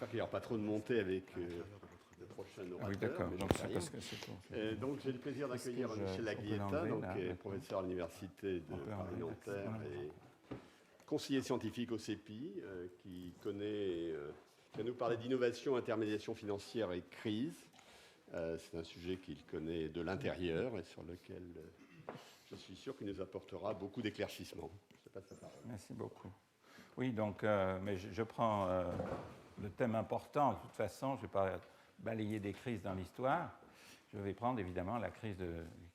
J'espère qu'il n'y aura pas trop de montée avec le prochain orateur. Ah oui, d'accord. Donc, j'ai le plaisir d'accueillir Michel Laglietta, professeur à l'Université de Paris-Nanterre et conseiller scientifique au CEPI, qui va nous parler d'innovation, intermédiation financière et crise. C'est un sujet qu'il connaît de l'intérieur et sur lequel je suis sûr qu'il nous apportera beaucoup d'éclaircissements. Je passe la parole. Merci beaucoup. Oui, donc, mais je prends le thème important. De toute façon, je ne vais pas balayer des crises dans l'histoire. Je vais prendre évidemment la crise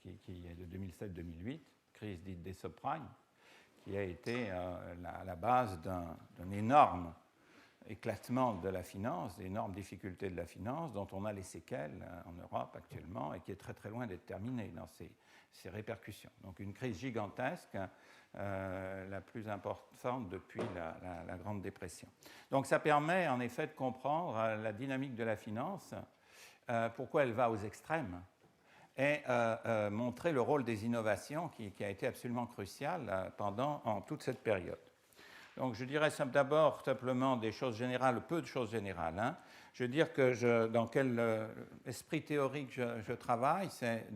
qui est de 2007-2008, crise dite des subprimes, qui a été la base d'un énorme éclatement de la finance, d'énormes difficultés de la finance, dont on a les séquelles en Europe actuellement et qui est très très loin d'être terminée dans ses répercussions. Donc une crise gigantesque, la plus importante depuis la Grande Dépression. Donc ça permet en effet de comprendre la dynamique de la finance, pourquoi elle va aux extrêmes, et montrer le rôle des innovations qui a été absolument crucial en toute cette période. Donc je dirais d'abord simplement des choses générales, peu de choses générales. Hein. Je veux dire que dans quel esprit théorique je travaille, c'est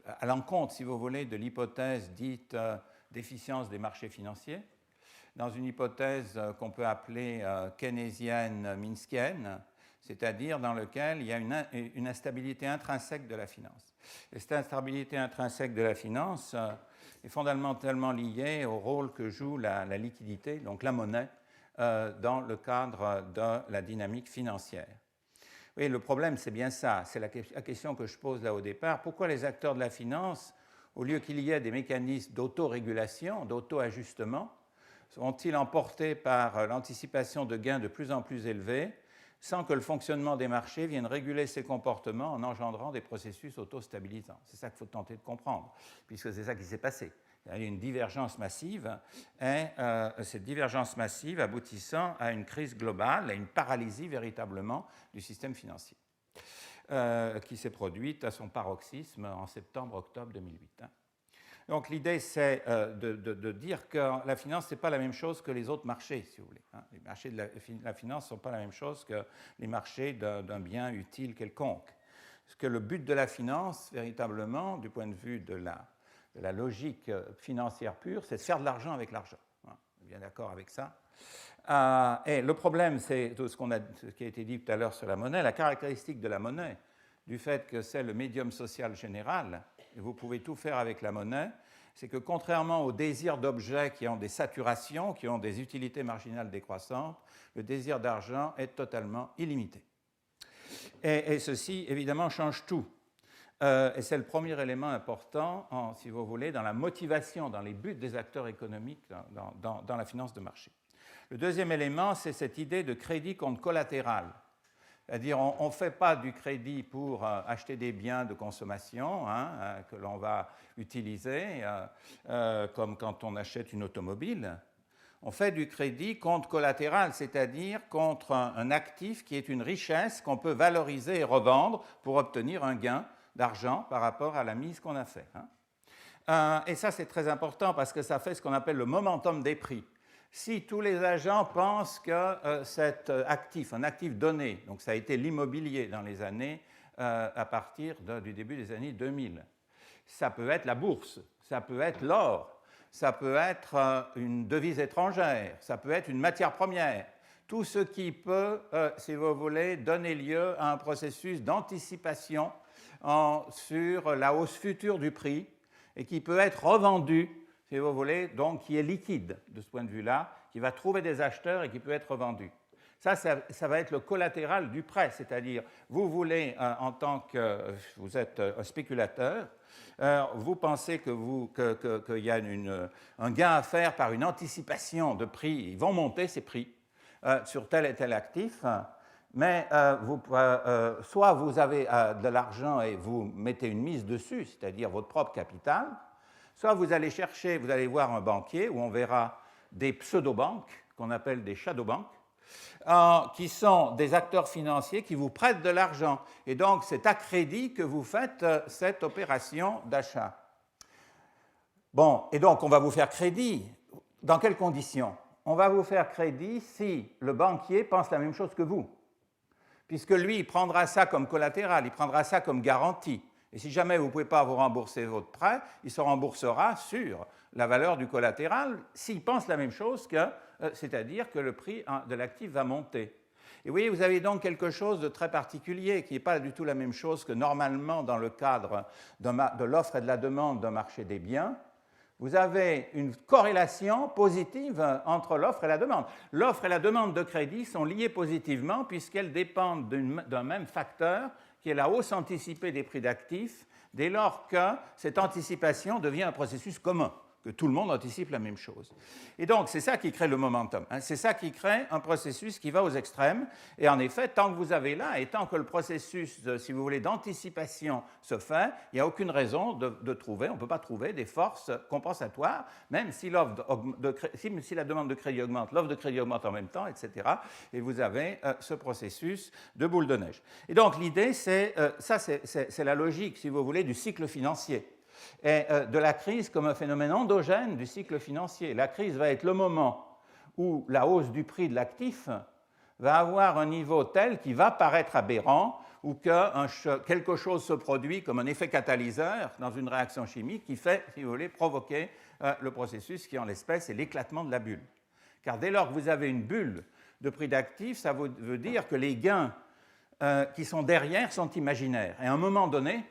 à l'encontre, si vous voulez, de l'hypothèse dite d'efficience des marchés financiers, dans une hypothèse qu'on peut appeler keynésienne minskienne, c'est-à-dire dans laquelle il y a une instabilité intrinsèque de la finance. Et cette instabilité intrinsèque de la finance est fondamentalement liée au rôle que joue la liquidité, donc la monnaie, dans le cadre de la dynamique financière. Oui, le problème, c'est bien ça, c'est la question que je pose là au départ. Pourquoi les acteurs de la finance, au lieu qu'il y ait des mécanismes d'autorégulation, d'auto-ajustement, sont-ils emportés par l'anticipation de gains de plus en plus élevés, sans que le fonctionnement des marchés vienne réguler ces comportements en engendrant des processus auto-stabilisants? C'est ça qu'il faut tenter de comprendre, puisque c'est ça qui s'est passé. Il y a eu une divergence massive, et cette divergence massive aboutissant à une crise globale, à une paralysie véritablement du système financier, qui s'est produite à son paroxysme en septembre-octobre 2008. Donc l'idée, c'est de dire que la finance, ce n'est pas la même chose que les autres marchés, si vous voulez. Les marchés de la finance ne sont pas la même chose que les marchés d'un bien utile quelconque. Parce que le but de la finance, véritablement, du point de vue de la logique financière pure, c'est de faire de l'argent avec l'argent. On est bien d'accord avec ça. Et le problème, c'est tout ce qui a été dit tout à l'heure sur la monnaie, la caractéristique de la monnaie, du fait que c'est le médium social général, et vous pouvez tout faire avec la monnaie, c'est que contrairement au désir d'objets qui ont des saturations, qui ont des utilités marginales décroissantes, le désir d'argent est totalement illimité. Et ceci, évidemment, change tout. Et c'est le premier élément important, si vous voulez, dans la motivation, dans les buts des acteurs économiques dans la finance de marché. Le deuxième élément, c'est cette idée de crédit contre collatéral. C'est-à-dire, on ne fait pas du crédit pour acheter des biens de consommation que l'on va utiliser, comme quand on achète une automobile. On fait du crédit contre collatéral, c'est-à-dire contre un actif qui est une richesse qu'on peut valoriser et revendre pour obtenir un gain d'argent par rapport à la mise qu'on a faite. Et ça, c'est très important parce que ça fait ce qu'on appelle le momentum des prix. Si tous les agents pensent que cet actif, un actif donné, donc ça a été l'immobilier dans les années à partir du début des années 2000, ça peut être la bourse, ça peut être l'or, ça peut être une devise étrangère, ça peut être une matière première, tout ce qui peut, si vous voulez, donner lieu à un processus d'anticipation sur la hausse future du prix et qui peut être revendu, si vous voulez, donc qui est liquide de ce point de vue-là, qui va trouver des acheteurs et qui peut être revendu. Ça va être le collatéral du prêt, c'est-à-dire, vous voulez, en tant que vous êtes un spéculateur, vous pensez qu'il y a un gain à faire par une anticipation de prix, ils vont monter ces prix sur tel et tel actif, mais soit vous avez de l'argent et vous mettez une mise dessus, c'est-à-dire votre propre capital, soit vous allez voir un banquier où on verra des pseudo-banques, qu'on appelle des shadow banks, qui sont des acteurs financiers qui vous prêtent de l'argent. Et donc, c'est à crédit que vous faites cette opération d'achat. Bon, et donc, on va vous faire crédit. Dans quelles conditions? On va vous faire crédit si le banquier pense la même chose que vous. puisque lui, il prendra ça comme collatéral, il prendra ça comme garantie. Et si jamais vous ne pouvez pas vous rembourser votre prêt, il se remboursera sur la valeur du collatéral s'il pense la même chose, c'est-à-dire que le prix de l'actif va monter. Et vous voyez, vous avez donc quelque chose de très particulier qui n'est pas du tout la même chose que normalement dans le cadre de l'offre et de la demande d'un marché des biens. Vous avez une corrélation positive entre l'offre et la demande. L'offre et la demande de crédit sont liées positivement puisqu'elles dépendent d'un même facteur qui est la hausse anticipée des prix d'actifs dès lors que cette anticipation devient un processus commun, que tout le monde anticipe la même chose. Et donc, c'est ça qui crée le momentum. C'est ça qui crée un processus qui va aux extrêmes. Et en effet, tant que vous avez là, et tant que le processus, si vous voulez, d'anticipation se fait, il n'y a aucune raison de trouver, on ne peut pas trouver des forces compensatoires, même si la demande de crédit augmente, l'offre de crédit augmente en même temps, etc. Et vous avez ce processus de boule de neige. Et donc, l'idée, c'est la logique, si vous voulez, du cycle financier. Et de la crise comme un phénomène endogène du cycle financier. La crise va être le moment où la hausse du prix de l'actif va avoir un niveau tel qui va paraître aberrant ou que quelque chose se produit comme un effet catalyseur dans une réaction chimique qui fait, si vous voulez, provoquer le processus qui, en l'espèce, est l'éclatement de la bulle. Car dès lors que vous avez une bulle de prix d'actifs, ça veut dire que les gains qui sont derrière sont imaginaires. Et à un moment donné,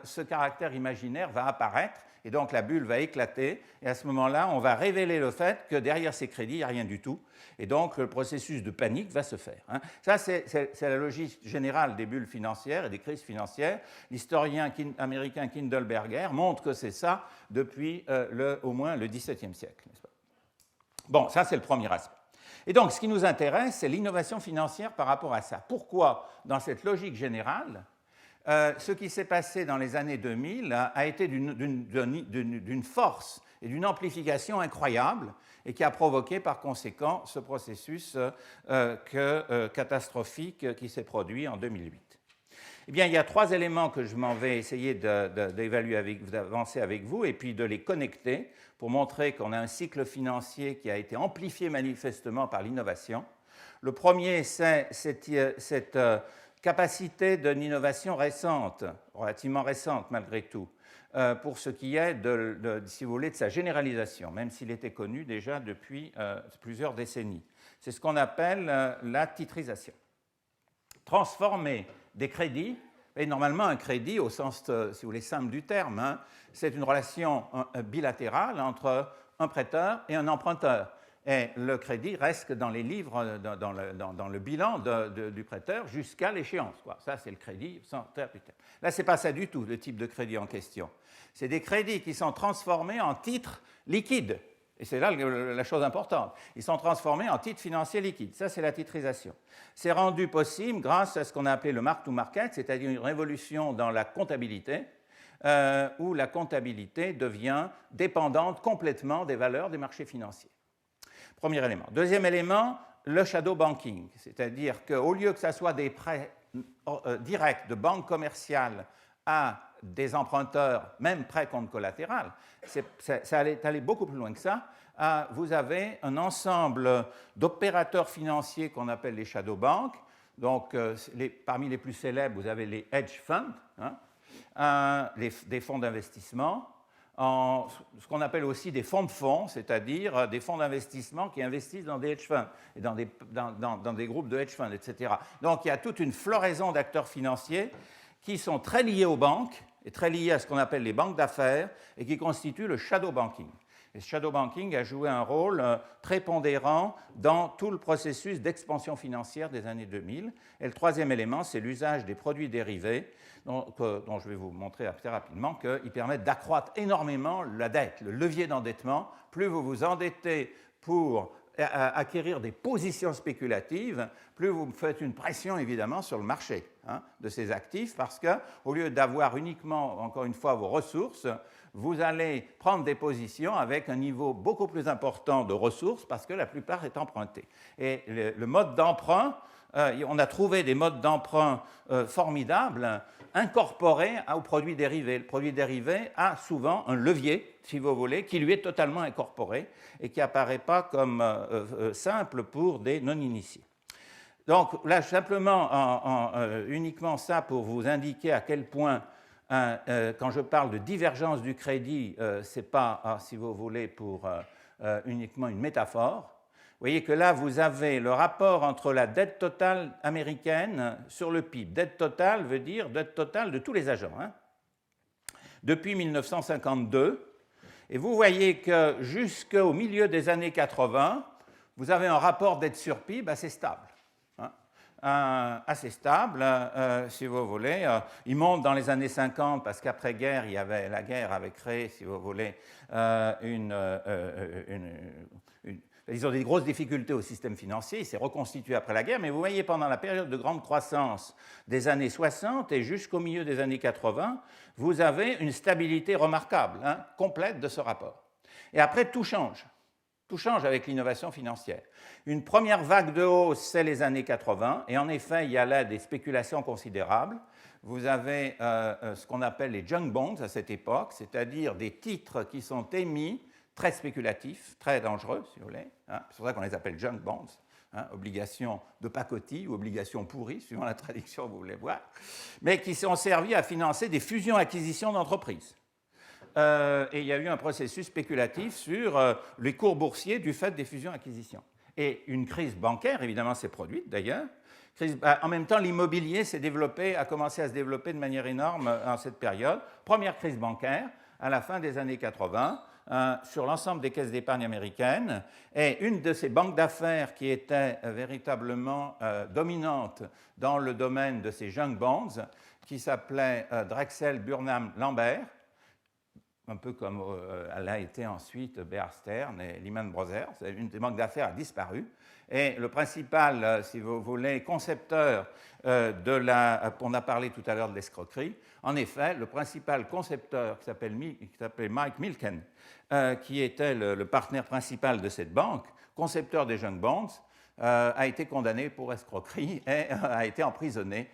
ce caractère imaginaire va apparaître et donc la bulle va éclater et à ce moment-là, on va révéler le fait que derrière ces crédits, il n'y a rien du tout et donc le processus de panique va se faire. Ça, c'est la logique générale des bulles financières et des crises financières. L'historien américain Kindleberger montre que c'est ça depuis au moins le XVIIe siècle. N'est-ce pas ? Bon, ça c'est le premier aspect. Et donc, ce qui nous intéresse, c'est l'innovation financière par rapport à ça. Pourquoi, dans cette logique générale, ce qui s'est passé dans les années 2000 a été d'une force et d'une amplification incroyable et qui a provoqué par conséquent ce processus catastrophique qui s'est produit en 2008. Eh bien, il y a 3 éléments que je m'en vais essayer d'évaluer d'avancer avec vous et puis de les connecter pour montrer qu'on a un cycle financier qui a été amplifié manifestement par l'innovation. Le premier, c'est cette capacité d'une innovation récente, relativement récente malgré tout, pour ce qui est, si vous voulez, de sa généralisation, même s'il était connu déjà depuis plusieurs décennies. C'est ce qu'on appelle la titrisation. Transformer des crédits, et normalement un crédit au sens, si vous voulez, simple du terme, c'est une relation bilatérale entre un prêteur et un emprunteur. Et le crédit reste dans les livres, dans le bilan du prêteur jusqu'à l'échéance. Ça, c'est le crédit sans terme du terme. Là, ce n'est pas ça du tout, le type de crédit en question. C'est des crédits qui sont transformés en titres liquides. Et c'est là la chose importante. Ils sont transformés en titres financiers liquides. Ça, c'est la titrisation. C'est rendu possible grâce à ce qu'on a appelé le mark-to-market, c'est-à-dire une révolution dans la comptabilité, où la comptabilité devient dépendante complètement des valeurs des marchés financiers. Premier élément. Deuxième élément, le shadow banking, c'est-à-dire qu'au lieu que ce soit des prêts directs de banque commerciale à des emprunteurs, même prêts contre collatéral, ça allait beaucoup plus loin que ça. Vous avez un ensemble d'opérateurs financiers qu'on appelle les shadow banks. Donc, parmi les plus célèbres, vous avez les hedge funds, des fonds d'investissement, ce qu'on appelle aussi des fonds de fonds, c'est-à-dire des fonds d'investissement qui investissent dans des hedge funds et dans des groupes de hedge funds, etc. Donc, il y a toute une floraison d'acteurs financiers qui sont très liés aux banques et très liés à ce qu'on appelle les banques d'affaires et qui constituent le shadow banking. Et ce shadow banking a joué un rôle très pondérant dans tout le processus d'expansion financière des années 2000. Et le troisième élément, c'est l'usage des produits dérivés, dont je vais vous montrer assez rapidement, qu'ils permettent d'accroître énormément la dette, le levier d'endettement. Plus vous vous endettez pour acquérir des positions spéculatives, plus vous faites une pression évidemment sur le marché de ces actifs, parce qu'au lieu d'avoir uniquement, encore une fois, vos ressources, vous allez prendre des positions avec un niveau beaucoup plus important de ressources, parce que la plupart est emprunté. Et le mode d'emprunt, on a trouvé des modes d'emprunt formidables, incorporés aux produits dérivés. Le produit dérivé a souvent un levier, si vous voulez, qui lui est totalement incorporé et qui n'apparaît pas comme simple pour des non-initiés. Donc là, simplement, uniquement ça pour vous indiquer à quel point, quand je parle de divergence du crédit, ce n'est pas, si vous voulez, pour uniquement une métaphore. Vous voyez que là, vous avez le rapport entre la dette totale américaine sur le PIB. Dette totale veut dire dette totale de tous les agents, hein, depuis 1952. Et vous voyez que jusqu'au milieu des années 80, vous avez un rapport dette sur PIB assez stable. Assez stable, si vous voulez. Il monte dans les années 50 parce qu'après-guerre, la guerre avait créé, si vous voulez, ils ont des grosses difficultés au système financier, il s'est reconstitué après la guerre, mais vous voyez, pendant la période de grande croissance des années 60 et jusqu'au milieu des années 80, vous avez une stabilité remarquable, hein, complète de ce rapport. Et après, tout change. Tout change avec l'innovation financière. Une première vague de hausse, c'est les années 80, et en effet, il y a là des spéculations considérables. Vous avez ce qu'on appelle les junk bonds à cette époque, c'est-à-dire des titres qui sont émis, très spéculatifs, très dangereux, si vous voulez. Hein, c'est pour ça qu'on les appelle junk bonds, hein, obligations de pacotille ou obligations pourries, suivant la traduction que vous voulez voir, mais qui sont servis à financer des fusions-acquisitions d'entreprises. Et il y a eu un processus spéculatif sur les cours boursiers du fait des fusions-acquisitions. Et une crise bancaire, évidemment, s'est produite d'ailleurs. En même temps, l'immobilier a commencé à se développer de manière énorme en cette période. Première crise bancaire à la fin des années 80 sur l'ensemble des caisses d'épargne américaines. Et une de ces banques d'affaires qui était véritablement dominante dans le domaine de ces junk bonds, qui s'appelait Drexel Burnham Lambert, un peu comme elle a été ensuite Bear Stearns et Lehman Brothers. Une des banques d'affaires a disparu. Et le principal, si vous voulez, concepteur on a parlé tout à l'heure de l'escroquerie, en effet, le principal concepteur qui s'appelait Mike Milken, qui était le partenaire principal de cette banque, concepteur des junk bonds, a été condamné pour escroquerie et a été emprisonné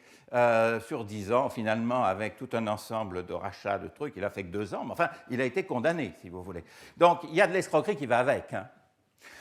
sur 10 ans, finalement, avec tout un ensemble de rachats, de trucs. Il a fait que 2 ans, mais enfin, il a été condamné, si vous voulez. Donc, il y a de l'escroquerie qui va avec. Hein.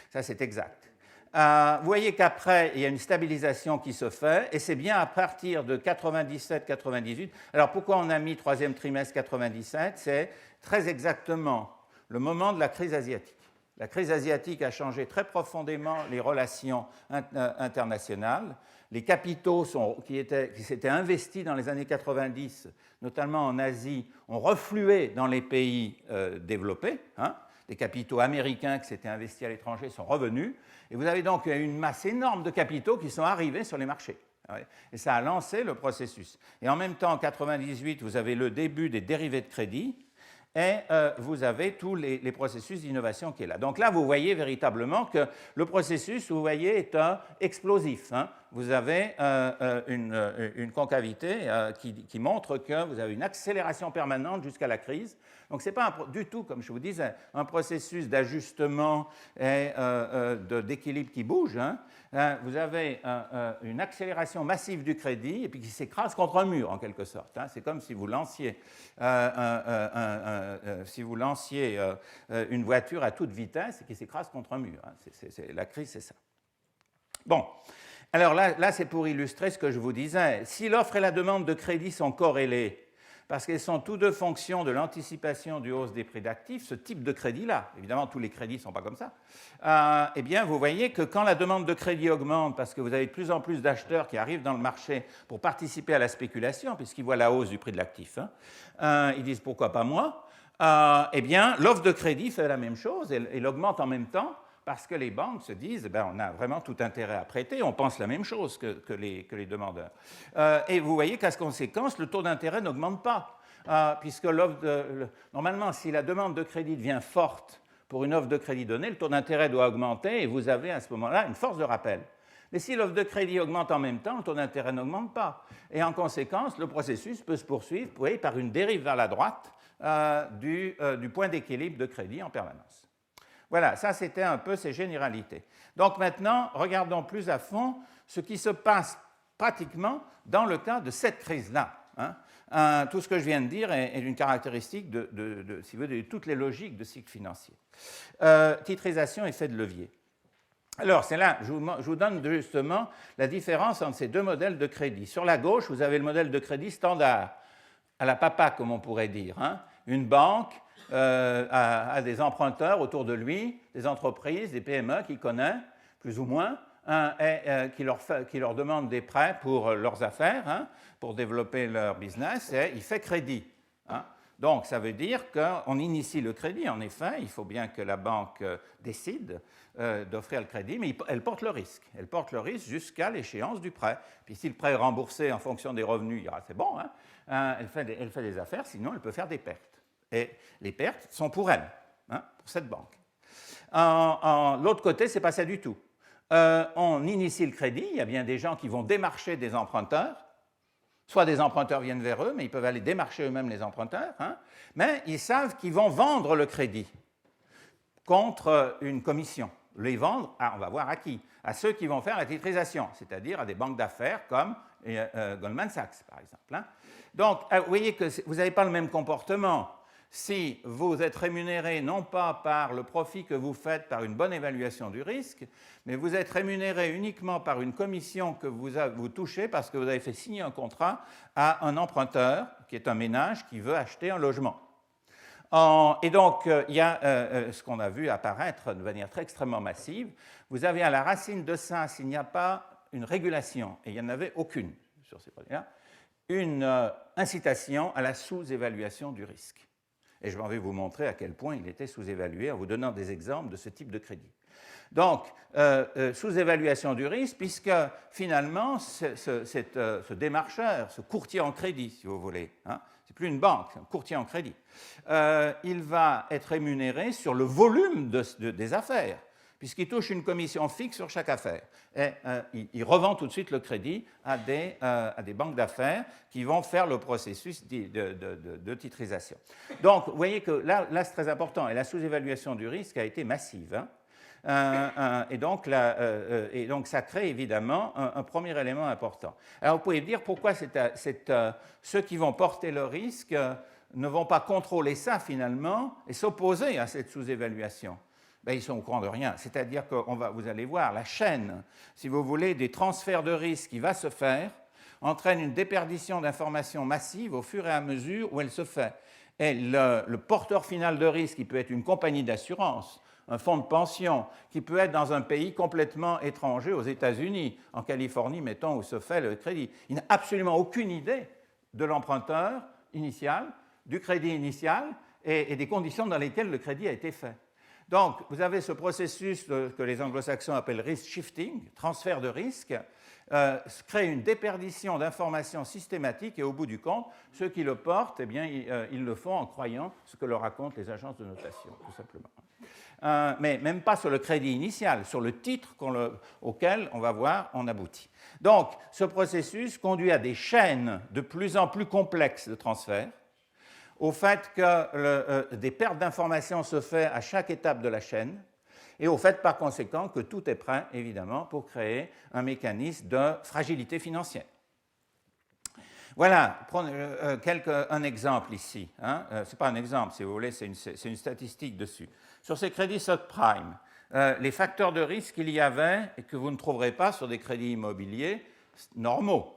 Ça, c'est exact. Vous voyez qu'après, il y a une stabilisation qui se fait, et c'est bien à partir de 97-98. Alors, pourquoi on a mis troisième trimestre 97? C'est très exactement le moment de la crise asiatique. La crise asiatique a changé très profondément les relations internationales. Les capitaux qui s'étaient investis dans les années 90, notamment en Asie, ont reflué dans les pays développés. Hein. Les capitaux américains qui s'étaient investis à l'étranger sont revenus. Et vous avez donc une masse énorme de capitaux qui sont arrivés sur les marchés. Et ça a lancé le processus. Et en même temps, en 98, vous avez le début des dérivés de crédit. Et vous avez tous les processus d'innovation qui est là. Donc là, vous voyez véritablement que le processus, vous voyez, est explosif. Hein. Vous avez une concavité qui montre que vous avez une accélération permanente jusqu'à la crise. Donc ce n'est pas du tout, comme je vous disais, un processus d'ajustement et d'équilibre qui bouge. Hein. Vous avez une accélération massive du crédit et puis qui s'écrase contre un mur, en quelque sorte. Hein. C'est comme si vous lanciez, une voiture à toute vitesse et qui s'écrase contre un mur. Hein. La crise, c'est ça. Bon, alors là c'est pour illustrer ce que je vous disais. Si l'offre et la demande de crédit sont corrélées, parce qu'elles sont tous deux fonctions de l'anticipation du hausse des prix d'actifs, ce type de crédit-là, évidemment tous les crédits ne sont pas comme ça, eh bien vous voyez que quand la demande de crédit augmente, parce que vous avez de plus en plus d'acheteurs qui arrivent dans le marché pour participer à la spéculation, puisqu'ils voient la hausse du prix de l'actif, hein, ils disent pourquoi pas moi, eh bien l'offre de crédit fait la même chose, elle augmente en même temps, parce que les banques se disent on a vraiment tout intérêt à prêter, on pense la même chose que les demandeurs. Et vous voyez qu'à conséquence, le taux d'intérêt n'augmente pas, puisque normalement, si la demande de crédit devient forte pour une offre de crédit donnée, le taux d'intérêt doit augmenter et vous avez à ce moment-là une force de rappel. Mais si l'offre de crédit augmente en même temps, le taux d'intérêt n'augmente pas. Et en conséquence, le processus peut se poursuivre, vous voyez, par une dérive vers la droite du point d'équilibre de crédit en permanence. Voilà, ça c'était un peu ces généralités. Donc maintenant, regardons plus à fond ce qui se passe pratiquement dans le cas de cette crise-là. Hein. Tout ce que je viens de dire est une caractéristique si vous voulez, de toutes les logiques de cycle financier. Titrisation, effet de levier. Alors, c'est là, je vous donne justement la différence entre ces deux modèles de crédit. Sur la gauche, vous avez le modèle de crédit standard, à la papa, comme on pourrait dire. Une banque a des emprunteurs autour de lui, des entreprises, des PME qu'il connaît, plus ou moins, qui leur demandent des prêts pour leurs affaires, pour développer leur business, et il fait crédit. Donc, ça veut dire qu'on initie le crédit. En effet, il faut bien que la banque décide d'offrir le crédit, mais elle porte le risque. Elle porte le risque jusqu'à l'échéance du prêt. Puis si le prêt est remboursé en fonction des revenus, c'est bon, elle fait des affaires, sinon elle peut faire des pertes. Et les pertes sont pour elle, pour cette banque. L'autre côté, ce n'est pas ça du tout. On initie le crédit, il y a bien des gens qui vont démarcher des emprunteurs. Soit des emprunteurs viennent vers eux, mais ils peuvent aller démarcher eux-mêmes les emprunteurs, mais ils savent qu'ils vont vendre le crédit contre une commission. Les vendre, on va voir à qui? À ceux qui vont faire la titrisation, c'est-à-dire à des banques d'affaires comme Goldman Sachs, par exemple. Donc, vous voyez que vous n'avez pas le même comportement si vous êtes rémunéré non pas par le profit que vous faites par une bonne évaluation du risque, mais vous êtes rémunéré uniquement par une commission que vous touchez parce que vous avez fait signer un contrat à un emprunteur, qui est un ménage qui veut acheter un logement. Et donc, il y a ce qu'on a vu apparaître de manière extrêmement massive. Vous avez à la racine de ça, s'il n'y a pas une régulation, et il n'y en avait aucune sur ces produits-là, une incitation à la sous-évaluation du risque. Et je vais vous montrer à quel point il était sous-évalué en vous donnant des exemples de ce type de crédit. Donc, sous-évaluation du risque, puisque finalement, ce démarcheur, ce courtier en crédit, si vous voulez, c'est plus une banque, c'est un courtier en crédit, il va être rémunéré sur le volume des affaires, puisqu'il touche une commission fixe sur chaque affaire. Et il revend tout de suite le crédit à des banques d'affaires qui vont faire le processus de titrisation. Donc, vous voyez que là c'est très important, et la sous-évaluation du risque a été massive. Et donc, ça crée évidemment un premier élément important. Alors, vous pouvez me dire pourquoi ceux qui vont porter le risque ne vont pas contrôler ça finalement et s'opposer à cette sous-évaluation. Ils sont au courant de rien. C'est-à-dire que vous allez voir, la chaîne, si vous voulez, des transferts de risque qui va se faire entraîne une déperdition d'informations massive au fur et à mesure où elle se fait. Et le porteur final de risque, qui peut être une compagnie d'assurance, un fonds de pension, qui peut être dans un pays complètement étranger, aux États-Unis, en Californie, mettons, où se fait le crédit. Il n'a absolument aucune idée de l'emprunteur initial, du crédit initial et des conditions dans lesquelles le crédit a été fait. Donc, vous avez ce processus que les anglo-saxons appellent risk shifting, transfert de risque, crée une déperdition d'informations systématiques et au bout du compte, ceux qui le portent, ils le font en croyant ce que leur racontent les agences de notation, tout simplement. Mais même pas sur le crédit initial, sur le titre auquel, on va voir, on aboutit. Donc, ce processus conduit à des chaînes de plus en plus complexes de transfert, au fait que des pertes d'informations se font à chaque étape de la chaîne, et au fait, par conséquent, que tout est prêt, évidemment, pour créer un mécanisme de fragilité financière. Voilà, prenez un exemple ici. Ce n'est pas un exemple, si vous voulez, c'est une statistique dessus. Sur ces crédits subprime, les facteurs de risque qu'il y avait et que vous ne trouverez pas sur des crédits immobiliers normaux.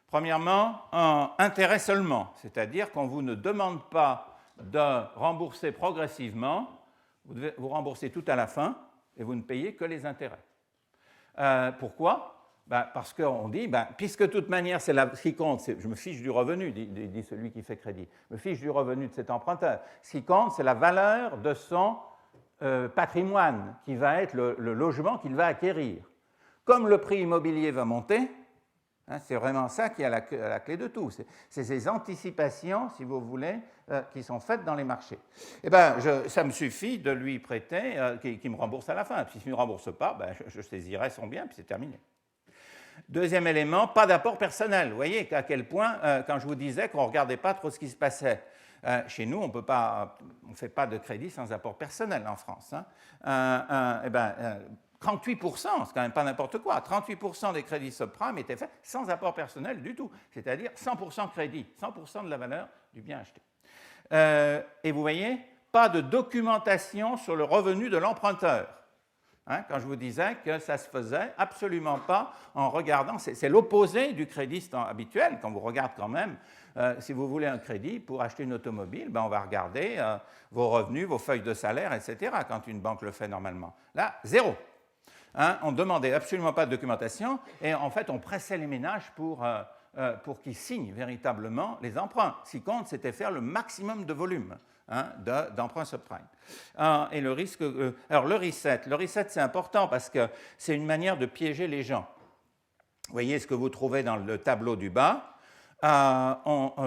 Premièrement, un intérêt seulement, c'est-à-dire qu'on vous ne demande pas de rembourser progressivement, vous remboursez tout à la fin et vous ne payez que les intérêts. Pourquoi ? Parce qu'on dit, puisque de toute manière, c'est ce qui compte, je me fiche du revenu, dit celui qui fait crédit, je me fiche du revenu de cet emprunteur. Ce qui compte, c'est la valeur de son patrimoine, qui va être le logement qu'il va acquérir. Comme le prix immobilier va monter, c'est vraiment ça qui est la clé de tout. C'est ces anticipations, si vous voulez, qui sont faites dans les marchés. Ça me suffit de lui prêter, qu'il me rembourse à la fin. Puis s'il ne me rembourse pas, je saisirai son bien, puis c'est terminé. Deuxième élément, pas d'apport personnel. Vous voyez à quel point, quand je vous disais qu'on ne regardait pas trop ce qui se passait, chez nous, on ne fait pas de crédit sans apport personnel en France. 38%, c'est quand même pas n'importe quoi, 38% des crédits subprime étaient faits sans apport personnel du tout, c'est-à-dire 100% crédit, 100% de la valeur du bien acheté. Et vous voyez, pas de documentation sur le revenu de l'emprunteur. Quand je vous disais que ça se faisait absolument pas en regardant, c'est l'opposé du crédit habituel, quand vous regardez quand même, si vous voulez un crédit pour acheter une automobile, on va regarder vos revenus, vos feuilles de salaire, etc., quand une banque le fait normalement. Là, zéro. On ne demandait absolument pas de documentation et en fait, on pressait les ménages pour qu'ils signent véritablement les emprunts. Ce qui compte, c'était faire le maximum de volume d'emprunts subprime. Et le risque. Alors, le reset, c'est important parce que c'est une manière de piéger les gens. Vous voyez ce que vous trouvez dans le tableau du bas. Donc,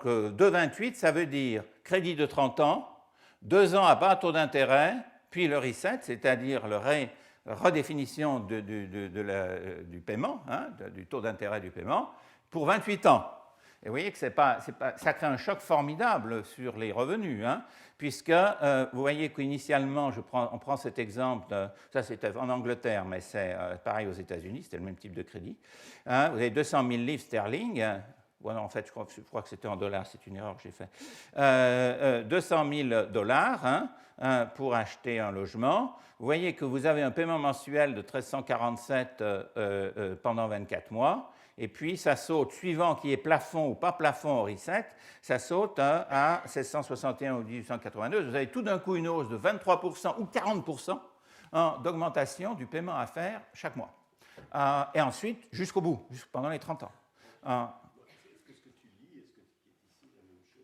2,28, ça veut dire crédit de 30 ans, 2 ans à bas taux d'intérêt, puis le reset, c'est-à-dire la redéfinition du paiement, du taux d'intérêt du paiement, pour 28 ans. Et vous voyez que ça crée un choc formidable sur les revenus, puisque vous voyez qu'initialement, on prend cet exemple, ça c'était en Angleterre, mais c'est pareil aux États-Unis, c'était le même type de crédit. Vous avez 200 000 livres sterling. Voilà, en fait, je crois que c'était en dollars, c'est une erreur que j'ai faite. 200 000 dollars pour acheter un logement. Vous voyez que vous avez un paiement mensuel de 1347 pendant 24 mois. Et puis, ça saute, suivant qui est plafond ou pas plafond au reset, ça saute à 1661 ou 1882. Vous avez tout d'un coup une hausse de 23% ou 40% d'augmentation du paiement à faire chaque mois. Et ensuite, jusqu'au bout, pendant les 30 ans. Est-ce que ce que tu lis, est-ce que ce qui est ici la même chose?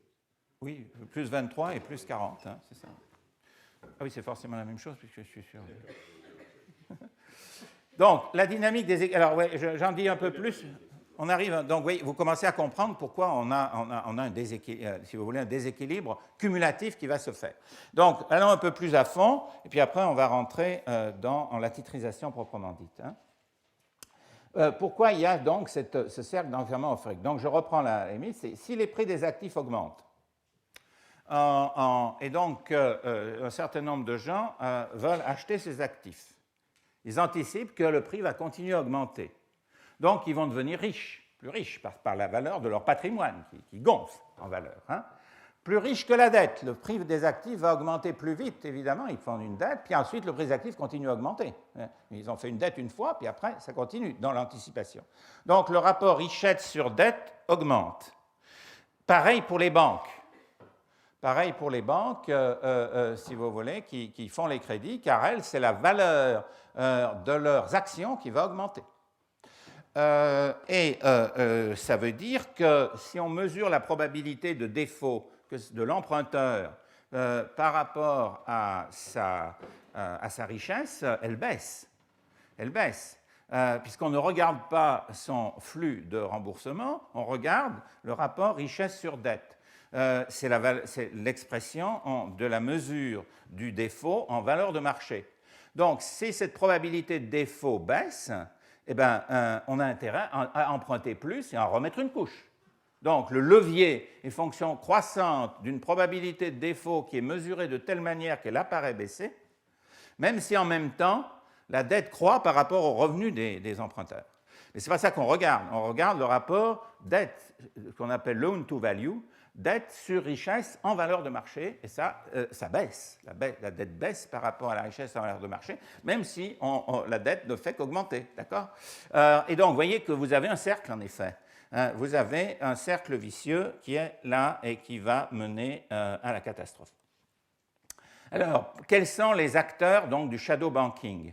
Oui, plus 23 et plus 40, c'est ça. Ah oui, c'est forcément la même chose, puisque je suis sûr. Donc, la dynamique des... Alors, ouais, j'en dis un peu plus. On arrive... Donc, oui, vous commencez à comprendre pourquoi on a un déséquilibre, si vous voulez, un déséquilibre cumulatif qui va se faire. Donc, allons un peu plus à fond, et puis après, on va rentrer dans la titrisation proprement dite. Pourquoi il y a donc ce cercle d'enfermement euphorique? Donc, je reprends la limite, c'est si les prix des actifs augmentent, et donc un certain nombre de gens veulent acheter ces actifs. Ils anticipent que le prix va continuer à augmenter. Donc, ils vont devenir riches, plus riches par la valeur de leur patrimoine, qui gonfle en valeur. Plus riches que la dette. Le prix des actifs va augmenter plus vite, évidemment. Ils font une dette, puis ensuite, le prix des actifs continue à augmenter. Ils ont fait une dette une fois, puis après, ça continue dans l'anticipation. Donc, le rapport richesse sur dette augmente. Pareil pour les banques. Pareil pour les banques, si vous voulez, qui font les crédits, car elles, c'est la valeur de leurs actions qui va augmenter. Ça veut dire que si on mesure la probabilité de défaut de l'emprunteur par rapport à sa richesse, elle baisse. Elle baisse. Puisqu'on ne regarde pas son flux de remboursement, on regarde le rapport richesse sur dette. C'est l'expression de la mesure du défaut en valeur de marché. Donc, si cette probabilité de défaut baisse, on a intérêt à emprunter plus et à en remettre une couche. Donc, le levier est fonction croissante d'une probabilité de défaut qui est mesurée de telle manière qu'elle apparaît baisser, même si en même temps, la dette croît par rapport aux revenus des emprunteurs. Mais ce n'est pas ça qu'on regarde. On regarde le rapport dette, qu'on appelle loan to value, dette sur richesse en valeur de marché, et ça baisse. La dette baisse par rapport à la richesse en valeur de marché, même si la dette ne fait qu'augmenter. D'accord ? Et donc, vous voyez que vous avez un cercle, en effet. Vous avez un cercle vicieux qui est là et qui va mener à la catastrophe. Alors, quels sont les acteurs donc, du shadow banking ?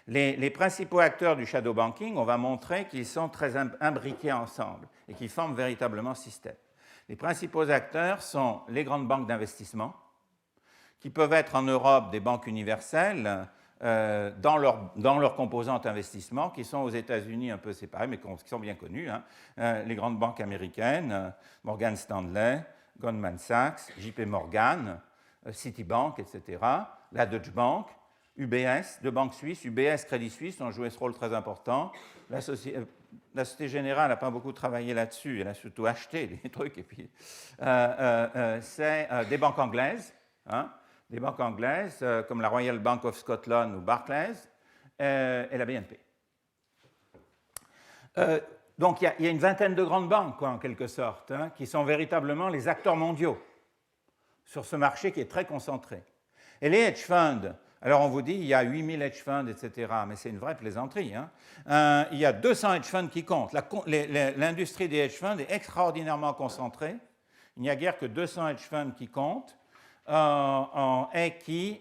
Les principaux acteurs du shadow banking, on va montrer qu'ils sont très imbriqués ensemble et qu'ils forment véritablement système. Les principaux acteurs sont les grandes banques d'investissement, qui peuvent être en Europe des banques universelles dans leur composante investissement, qui sont aux États-Unis un peu séparées, mais qui sont bien connues. Les grandes banques américaines, Morgan Stanley, Goldman Sachs, JP Morgan, Citibank, etc., la Deutsche Bank, UBS, deux banques suisses, UBS, Crédit Suisse ont joué ce rôle très important. La Société Générale n'a pas beaucoup travaillé là-dessus, elle a surtout acheté des trucs. Et puis, c'est des banques anglaises, des banques anglaises comme la Royal Bank of Scotland ou Barclays et la BNP. Donc il y a une vingtaine de grandes banques, en quelque sorte, qui sont véritablement les acteurs mondiaux sur ce marché qui est très concentré. Et les hedge funds, Alors on vous dit, il y a 8000 hedge funds, etc., mais c'est une vraie plaisanterie. Hein. Il y a 200 hedge funds qui comptent. L'industrie des hedge funds est extraordinairement concentrée. Il n'y a guère que 200 hedge funds qui comptent et qui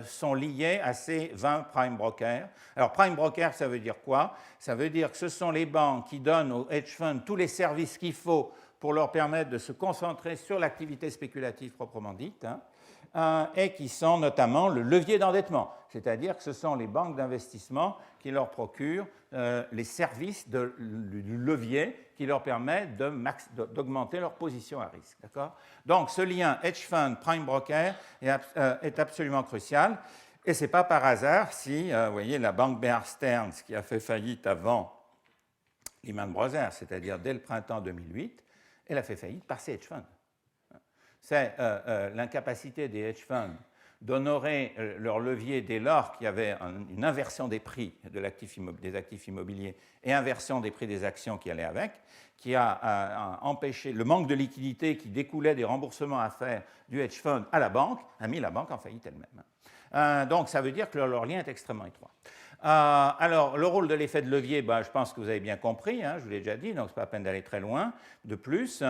sont liés à ces 20 prime brokers. Alors prime broker, ça veut dire quoi? Ça veut dire que ce sont les banques qui donnent aux hedge funds tous les services qu'il faut pour leur permettre de se concentrer sur l'activité spéculative proprement dite, hein, et qui sont notamment le levier d'endettement, c'est-à-dire que ce sont les banques d'investissement qui leur procurent les services du levier qui leur permet d'augmenter leur position à risque. Donc ce lien hedge fund prime broker est absolument crucial, et ce n'est pas par hasard si, vous voyez, la banque Bear Stearns, qui a fait faillite avant Lehman Brothers, c'est-à-dire dès le printemps 2008, elle a fait faillite par ses hedge funds. C'est l'incapacité des hedge funds d'honorer leur levier dès lors qu'il y avait une inversion des prix des actifs immobiliers et inversion des prix des actions qui allaient avec, qui a empêché le manque de liquidité qui découlait des remboursements à faire du hedge fund à la banque, a mis la banque en faillite elle-même. Donc ça veut dire que leur lien est extrêmement étroit. Alors, le rôle de l'effet de levier, je pense que vous avez bien compris, hein, je vous l'ai déjà dit, donc ce n'est pas la peine d'aller très loin. De plus,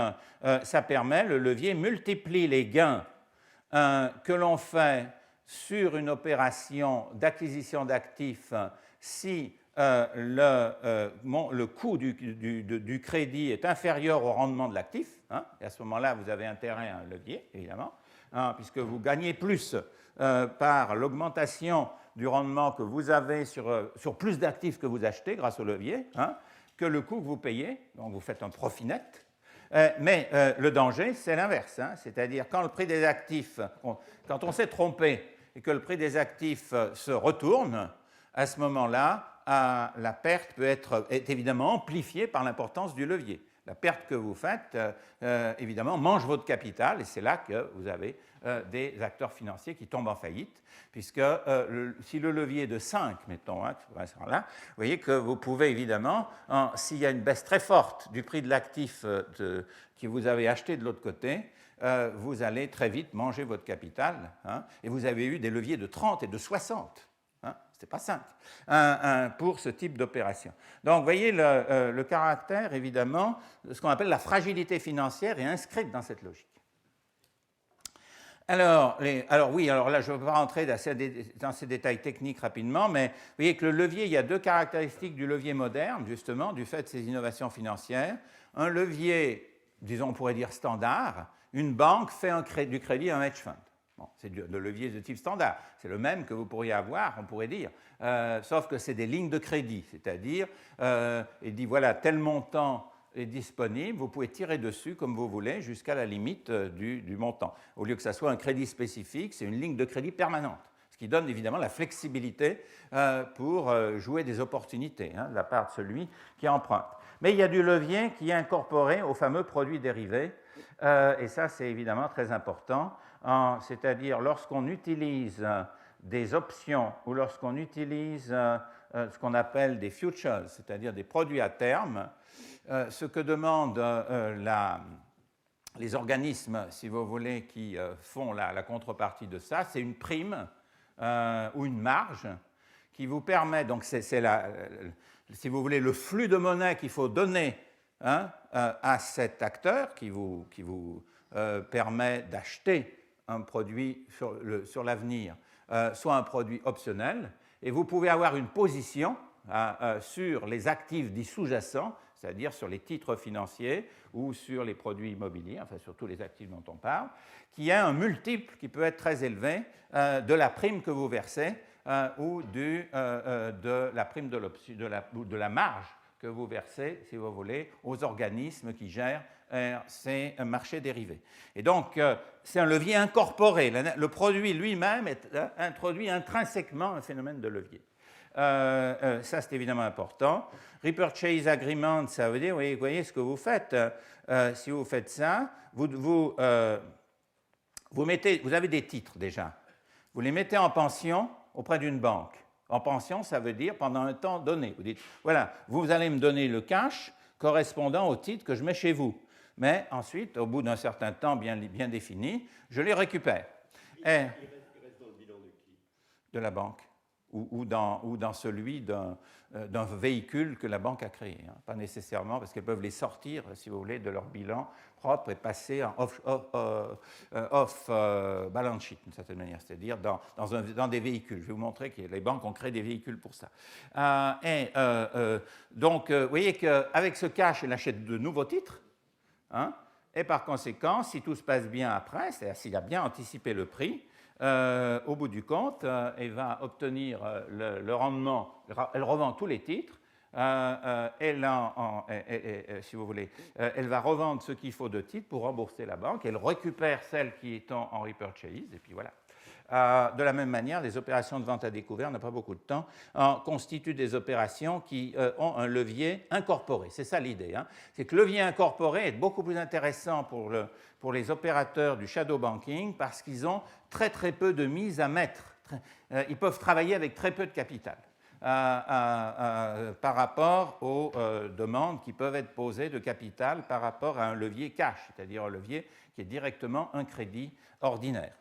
ça permet, le levier multiplie les gains que l'on fait sur une opération d'acquisition d'actifs si le coût du crédit est inférieur au rendement de l'actif, hein, et à ce moment-là, vous avez intérêt à un levier, évidemment, hein, puisque vous gagnez plus par l'augmentation du rendement que vous avez sur plus d'actifs que vous achetez grâce au levier, hein, que le coût que vous payez, donc vous faites un profit net. Mais le danger, c'est l'inverse, hein, c'est-à-dire quand le prix des actifs, quand on s'est trompé et que le prix des actifs se retourne, à ce moment-là, la perte est évidemment amplifiée par l'importance du levier. La perte que vous faites, évidemment, mange votre capital, et c'est là que vous avez des acteurs financiers qui tombent en faillite, puisque si le levier est de 5, mettons, hein, là, vous voyez que vous pouvez évidemment, s'il y a une baisse très forte du prix de l'actif que vous avez acheté de l'autre côté, vous allez très vite manger votre capital, hein, et vous avez eu des leviers de 30 et de 60. Ce n'est pas 5 pour ce type d'opération. Donc, vous voyez, le caractère, évidemment, de ce qu'on appelle la fragilité financière est inscrite dans cette logique. Alors là, je ne vais pas rentrer dans ces détails techniques rapidement, mais vous voyez que le levier, il y a deux caractéristiques du levier moderne, justement, du fait de ces innovations financières. Un levier, disons, on pourrait dire standard, une banque fait du crédit à un hedge fund. Bon, c'est le levier de type standard. C'est le même que vous pourriez avoir, on pourrait dire, sauf que c'est des lignes de crédit, c'est-à-dire, il dit, voilà, tel montant est disponible, vous pouvez tirer dessus comme vous voulez jusqu'à la limite du montant. Au lieu que ça soit un crédit spécifique, c'est une ligne de crédit permanente, ce qui donne évidemment la flexibilité pour jouer des opportunités, hein, de la part de celui qui emprunte. Mais il y a du levier qui est incorporé aux fameux produits dérivés, et ça c'est évidemment très important. C'est-à-dire lorsqu'on utilise des options ou lorsqu'on utilise ce qu'on appelle des futures, c'est-à-dire des produits à terme, ce que demandent les organismes, si vous voulez, qui font la contrepartie de ça, c'est une prime ou une marge qui vous permet, donc c'est si vous voulez, le flux de monnaie qu'il faut donner, hein, à cet acteur qui vous permet d'acheter un produit sur l'avenir, soit un produit optionnel, et vous pouvez avoir une position sur les actifs dits sous-jacents, c'est-à-dire sur les titres financiers ou sur les produits immobiliers, enfin sur tous les actifs dont on parle, qui a un multiple qui peut être très élevé de la prime que vous versez ou de la prime de la marge que vous versez, si vous voulez, aux organismes qui gèrent ces marchés dérivés. Et donc, c'est un levier incorporé. Le produit lui-même introduit intrinsèquement un phénomène de levier. Ça, c'est évidemment important. Repurchase agreement, ça veut dire, vous voyez ce que vous faites. Si vous faites ça, vous avez des titres déjà. Vous les mettez en pension auprès d'une banque. En pension, ça veut dire pendant un temps donné. Vous dites, voilà, vous allez me donner le cash correspondant au titre que je mets chez vous. Mais ensuite, au bout d'un certain temps bien défini, je les récupère. Il reste dans le bilan de qui? de la banque ou dans celui d'un véhicule que la banque a créé. Hein. Pas nécessairement, parce qu'elles peuvent les sortir, si vous voulez, de leur bilan propre et passer en off balance sheet, d'une certaine manière, c'est-à-dire dans des véhicules. Je vais vous montrer que les banques ont créé des véhicules pour ça. Donc, vous voyez qu'avec ce cash, elle achète de nouveaux titres, hein, et par conséquent, si tout se passe bien après, c'est-à-dire s'il a bien anticipé le prix, au bout du compte, elle va obtenir le rendement, elle revend tous les titres, si vous voulez, elle va revendre ce qu'il faut de titres pour rembourser la banque, elle récupère celles qui sont en repurchase, et puis voilà. De la même manière, les opérations de vente à découvert, on n'a pas beaucoup de temps, constituent des opérations qui ont un levier incorporé. C'est ça l'idée. Hein. C'est que le levier incorporé est beaucoup plus intéressant pour les opérateurs du shadow banking parce qu'ils ont très très peu de mise à mettre. Ils peuvent travailler avec très peu de capital par rapport aux demandes qui peuvent être posées de capital par rapport à un levier cash, c'est-à-dire un levier qui est directement un crédit ordinaire.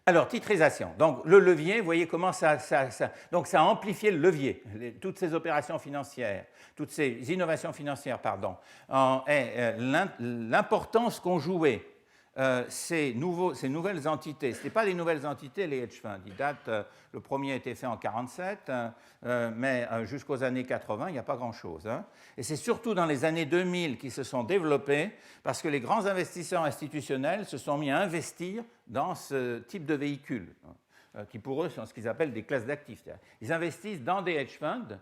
Alors, titrisation. Donc, le levier, vous voyez comment ça a amplifié le levier. Toutes ces opérations financières, toutes ces innovations financières, pardon, l'importance qu'ont joué ces nouvelles entités. Ce n'étaient pas des nouvelles entités, les hedge funds. Le premier a été fait en 1947, mais jusqu'aux années 80, il n'y a pas grand-chose. Hein. Et c'est surtout dans les années 2000 qu'ils se sont développés parce que les grands investisseurs institutionnels se sont mis à investir dans ce type de véhicules, qui pour eux sont ce qu'ils appellent des classes d'actifs. Ils investissent dans des hedge funds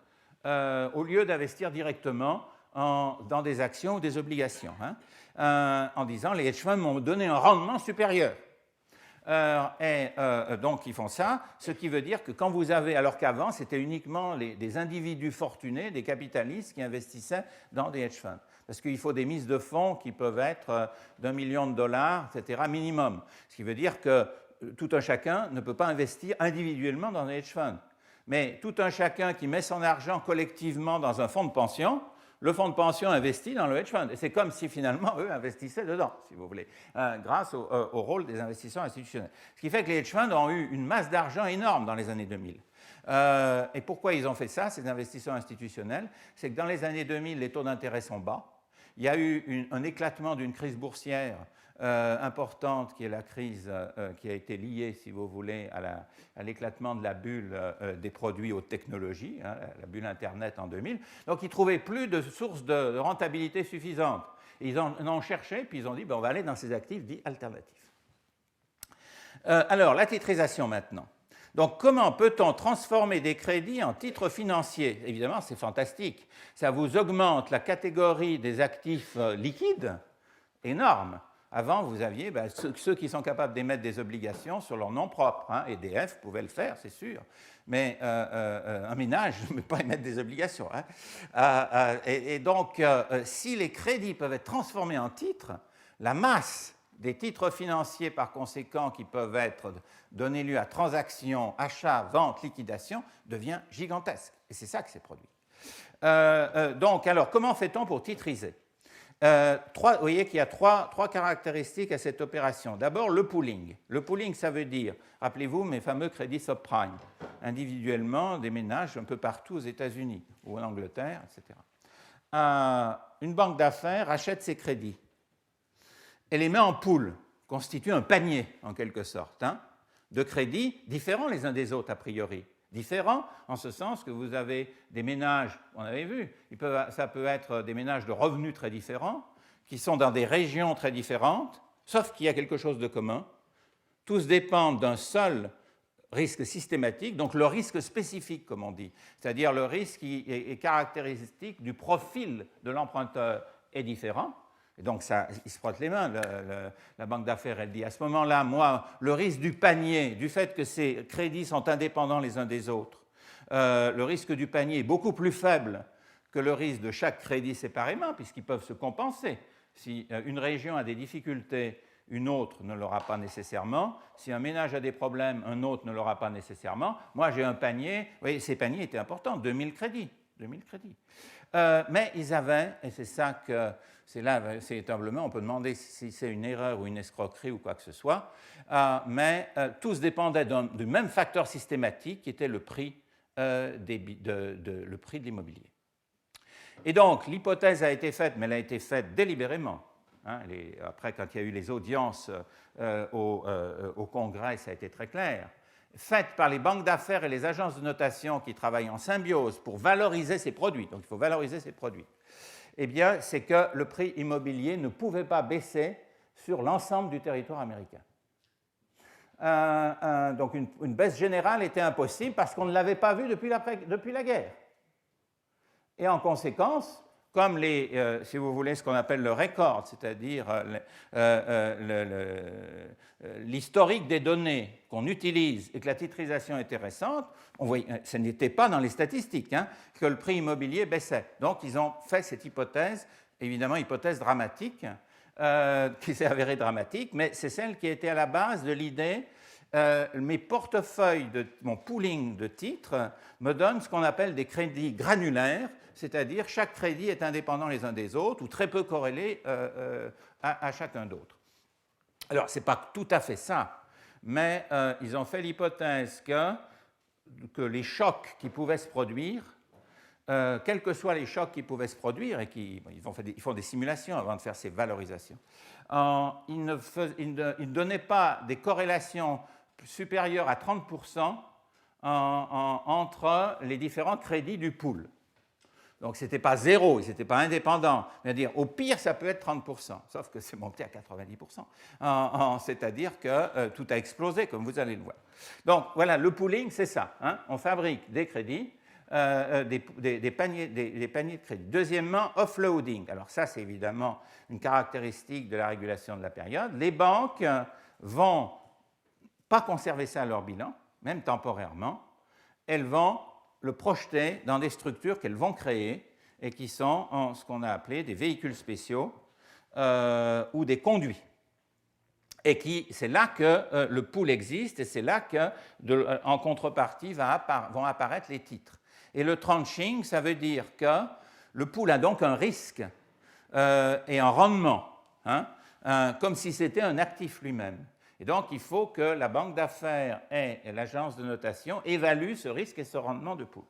au lieu d'investir directement dans des actions ou des obligations, hein, en disant les hedge funds m'ont donné un rendement supérieur. Donc ils font ça, ce qui veut dire que quand vous avez, alors qu'avant c'était uniquement des individus fortunés, des capitalistes qui investissaient dans des hedge funds. Parce qu'il faut des mises de fonds qui peuvent être d'$1 million, etc., minimum. Ce qui veut dire que tout un chacun ne peut pas investir individuellement dans un hedge fund. Mais tout un chacun qui met son argent collectivement dans un fonds de pension, le fonds de pension investit dans le hedge fund. Et c'est comme si finalement eux investissaient dedans, si vous voulez, grâce au rôle des investisseurs institutionnels. Ce qui fait que les hedge funds ont eu une masse d'argent énorme dans les années 2000. Et pourquoi ils ont fait ça, ces investisseurs institutionnels? C'est que dans les années 2000, les taux d'intérêt sont bas. Il y a eu un éclatement d'une crise boursière importante, qui est la crise qui a été liée, si vous voulez, à l'éclatement de la bulle des produits haute technologie, hein, la bulle Internet en 2000. Donc, ils ne trouvaient plus de sources de rentabilité suffisantes. Ils en ont cherché, puis ils ont dit, on va aller dans ces actifs dits alternatifs. Alors, la titrisation maintenant. Donc, comment peut-on transformer des crédits en titres financiers? Évidemment, c'est fantastique. Ça vous augmente la catégorie des actifs liquides, énorme. Avant, vous aviez ceux qui sont capables d'émettre des obligations sur leur nom propre. Hein. EDF pouvait le faire, c'est sûr. Mais un ménage ne peut pas émettre des obligations. Hein. Et donc, si les crédits peuvent être transformés en titres, la masse des titres financiers, par conséquent, qui peuvent être donnés lieu à transactions, achats, ventes, liquidations, devient gigantesque. Et c'est ça que c'est produit. Donc, alors, comment fait-on pour titriser? Vous voyez qu'il y a trois caractéristiques à cette opération. D'abord, le pooling. Le pooling, ça veut dire, rappelez-vous, mes fameux crédits subprime, individuellement, des ménages un peu partout aux États-Unis ou en Angleterre, etc. Une banque d'affaires achète ses crédits. Elle les met en pool, constitue un panier, en quelque sorte, hein, de crédits différents les uns des autres, a priori. Différents en ce sens que vous avez des ménages, on avait vu, ça peut être des ménages de revenus très différents, qui sont dans des régions très différentes, sauf qu'il y a quelque chose de commun. Tous dépendent d'un seul risque systématique, donc le risque spécifique, comme on dit, c'est-à-dire le risque qui est caractéristique du profil de l'emprunteur est différent. Et donc, il se frotte les mains, la banque d'affaires, elle dit, à ce moment-là, moi, le risque du panier, du fait que ces crédits sont indépendants les uns des autres, le risque du panier est beaucoup plus faible que le risque de chaque crédit séparément, puisqu'ils peuvent se compenser. Si une région a des difficultés, une autre ne l'aura pas nécessairement. Si un ménage a des problèmes, un autre ne l'aura pas nécessairement. Moi, j'ai un panier, vous voyez, ces paniers étaient importants, 2000 crédits. 2000 crédits. mais ils avaient, et c'est ça que, c'est là, véritablement, on peut demander si c'est une erreur ou une escroquerie ou quoi que ce soit, mais tous dépendaient du même facteur systématique qui était le prix, le prix de l'immobilier. Et donc, l'hypothèse a été faite, mais elle a été faite délibérément. Hein, après, quand il y a eu les audiences au Congrès, ça a été très clair. Faite par les banques d'affaires et les agences de notation qui travaillent en symbiose pour valoriser ces produits. Donc, il faut valoriser ces produits. Eh bien, c'est que le prix immobilier ne pouvait pas baisser sur l'ensemble du territoire américain. Donc, une baisse générale était impossible parce qu'on ne l'avait pas vu depuis la guerre. Et en conséquence, comme si vous voulez, ce qu'on appelle le record, c'est-à-dire l'historique des données qu'on utilise et que la titrisation était récente, on voyait, ce n'était pas dans les statistiques, hein, que le prix immobilier baissait. Donc, ils ont fait cette hypothèse, évidemment, hypothèse dramatique, qui s'est avérée dramatique, mais c'est celle qui était à la base de l'idée. Mes portefeuilles, mon pooling de titres me donne ce qu'on appelle des crédits granulaires, c'est-à-dire chaque crédit est indépendant les uns des autres ou très peu corrélé à chacun d'autre. Alors, ce n'est pas tout à fait ça, mais ils ont fait l'hypothèse que les chocs qui pouvaient se produire, quels que soient les chocs qui pouvaient se produire, et ils font des simulations avant de faire ces valorisations, ils ne donnaient pas des corrélations supérieures à 30% entre les différents crédits du pool. Donc, ce n'était pas zéro, ce n'était pas indépendant. C'est-à-dire, au pire, ça peut être 30%, sauf que c'est monté à 90%. C'est-à-dire que tout a explosé, comme vous allez le voir. Donc, voilà, le pooling, c'est ça. Hein, on fabrique des crédits, des paniers de crédit. Deuxièmement, offloading. Alors, ça, c'est évidemment une caractéristique de la régulation de la période. Les banques vont pas conserver ça à leur bilan, même temporairement. Elles vont le projeter dans des structures qu'elles vont créer et qui sont ce qu'on a appelé des véhicules spéciaux ou des conduits. Et c'est là que le pool existe et c'est là qu'en contrepartie vont apparaître les titres. Et le tranching, ça veut dire que le pool a donc un risque et un rendement, hein, comme si c'était un actif lui-même. Et donc, il faut que la banque d'affaires et l'agence de notation évaluent ce risque et ce rendement de pool.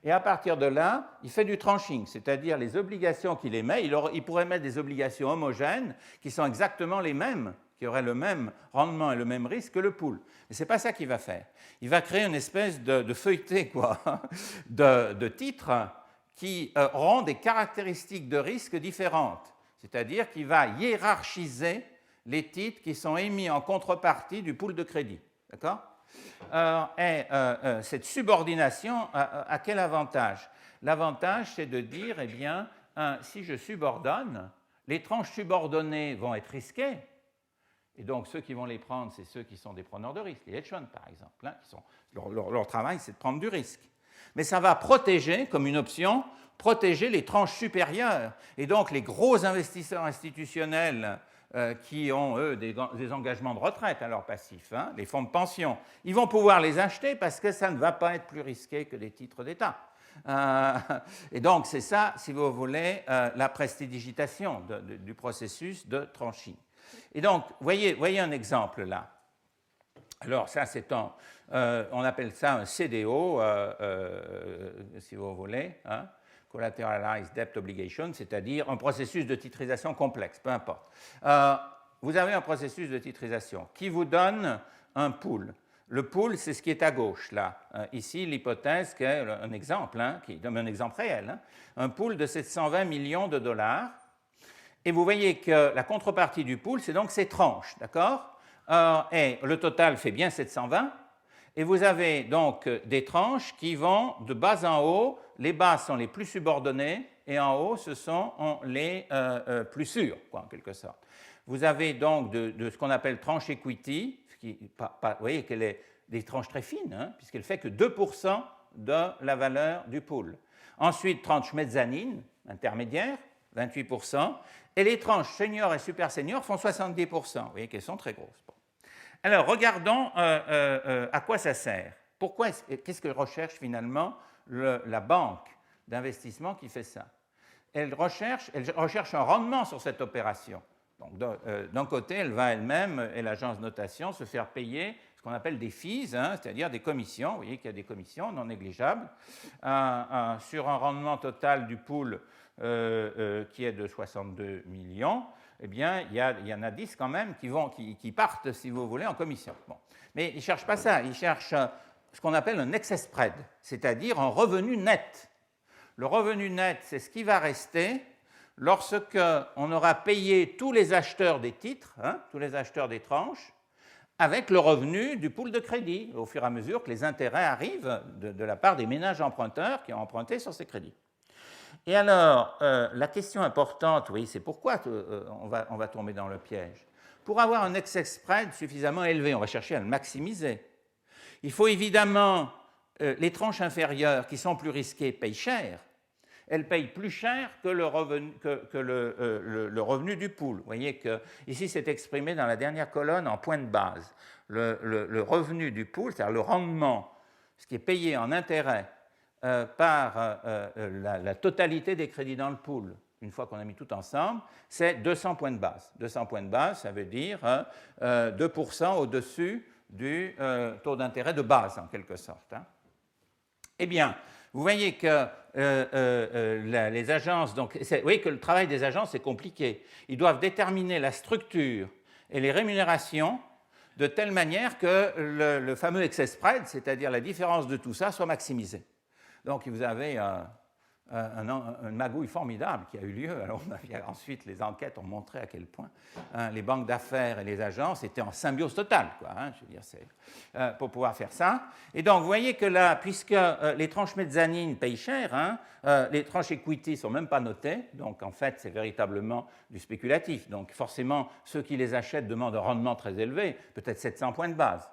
Et à partir de là, il fait du tranching, c'est-à-dire les obligations qu'il émet. Il pourrait mettre des obligations homogènes qui sont exactement les mêmes, qui auraient le même rendement et le même risque que le pool. Mais ce n'est pas ça qu'il va faire. Il va créer une espèce de feuilleté de titres qui auront des caractéristiques de risque différentes. C'est-à-dire qu'il va hiérarchiser les titres qui sont émis en contrepartie du pool de crédit. D'accord ? Cette subordination a quel avantage ? L'avantage, c'est de dire, eh bien, si je subordonne, les tranches subordonnées vont être risquées, et donc ceux qui vont les prendre, c'est ceux qui sont des preneurs de risque, les hedge funds par exemple, hein, leur travail, c'est de prendre du risque. Mais ça va protéger, comme une option, protéger les tranches supérieures, et donc les gros investisseurs institutionnels qui ont, eux, des engagements de retraite à leur passif, hein, les fonds de pension, ils vont pouvoir les acheter parce que ça ne va pas être plus risqué que des titres d'État. Et donc, c'est ça, si vous voulez, la prestidigitation du processus de tranching. Et donc, voyez un exemple là. Alors, ça, c'est on appelle ça un CDO, si vous voulez, hein. Collateralized Debt Obligation, c'est-à-dire un processus de titrisation complexe, peu importe. Vous avez un processus de titrisation qui vous donne un pool. Le pool, c'est ce qui est à gauche, là. Ici, l'hypothèse, qui est un exemple, hein, qui donne un exemple réel, hein, un pool de 720 millions de dollars. Et vous voyez que la contrepartie du pool, c'est donc ces tranches, d'accord ? Et le total fait bien 720. Et vous avez donc des tranches qui vont de bas en haut. Les bas sont les plus subordonnés et en haut, ce sont les plus sûrs, quoi, en quelque sorte. Vous avez donc de ce qu'on appelle tranche equity, vous voyez qu'elle est des tranches très fines, hein, puisqu'elle ne fait que 2% de la valeur du pool. Ensuite, tranche mezzanine, intermédiaire, 28%, et les tranches senior et super senior font 70%. Vous voyez qu'elles sont très grosses. Bon. Alors, regardons à quoi ça sert. Qu'est-ce que recherche finalement la banque d'investissement qui fait ça. Elle recherche un rendement sur cette opération. Donc, d'un côté, elle va elle-même, et l'agence notation, se faire payer ce qu'on appelle des fees, c'est-à-dire des commissions. Vous voyez qu'il y a des commissions non négligeables sur un rendement total du pool qui est de 62 millions. Eh bien, il y en a 10 quand même qui partent, si vous voulez, en commission. Bon. Mais ils ne cherchent pas ça. Ils cherchent ce qu'on appelle un excess spread, c'est-à-dire un revenu net. Le revenu net, c'est ce qui va rester lorsqu'on aura payé tous les acheteurs des titres, tous les acheteurs des tranches, avec le revenu du pool de crédit, au fur et à mesure que les intérêts arrivent de la part des ménages emprunteurs qui ont emprunté sur ces crédits. Et alors, la question importante, oui, c'est pourquoi on va tomber dans le piège. Pour avoir un excess spread suffisamment élevé, on va chercher à le maximiser. Il faut évidemment, les tranches inférieures qui sont plus risquées payent cher. Elles payent plus cher que le revenu du pool. Vous voyez que ici, c'est exprimé dans la dernière colonne en point de base. Le revenu du pool, c'est-à-dire le rendement, ce qui est payé en intérêt par la totalité des crédits dans le pool, une fois qu'on a mis tout ensemble, c'est 200 points de base. 200 points de base, ça veut dire 2% au-dessus du taux d'intérêt de base, en quelque sorte. Eh bien, vous voyez que les agences, donc, vous voyez que le travail des agences est compliqué. Ils doivent déterminer la structure et les rémunérations de telle manière que le fameux excess spread, c'est-à-dire la différence de tout ça, soit maximisé. Donc, vous avez une magouille formidable qui a eu lieu. Alors, ensuite, les enquêtes ont montré à quel point les banques d'affaires et les agences étaient en symbiose totale, quoi, je veux dire, pour pouvoir faire ça. Et donc, vous voyez que là, puisque les tranches mezzanines payent cher, les tranches equity ne sont même pas notées, donc en fait, c'est véritablement du spéculatif. Donc, forcément, ceux qui les achètent demandent un rendement très élevé, peut-être 700 points de base.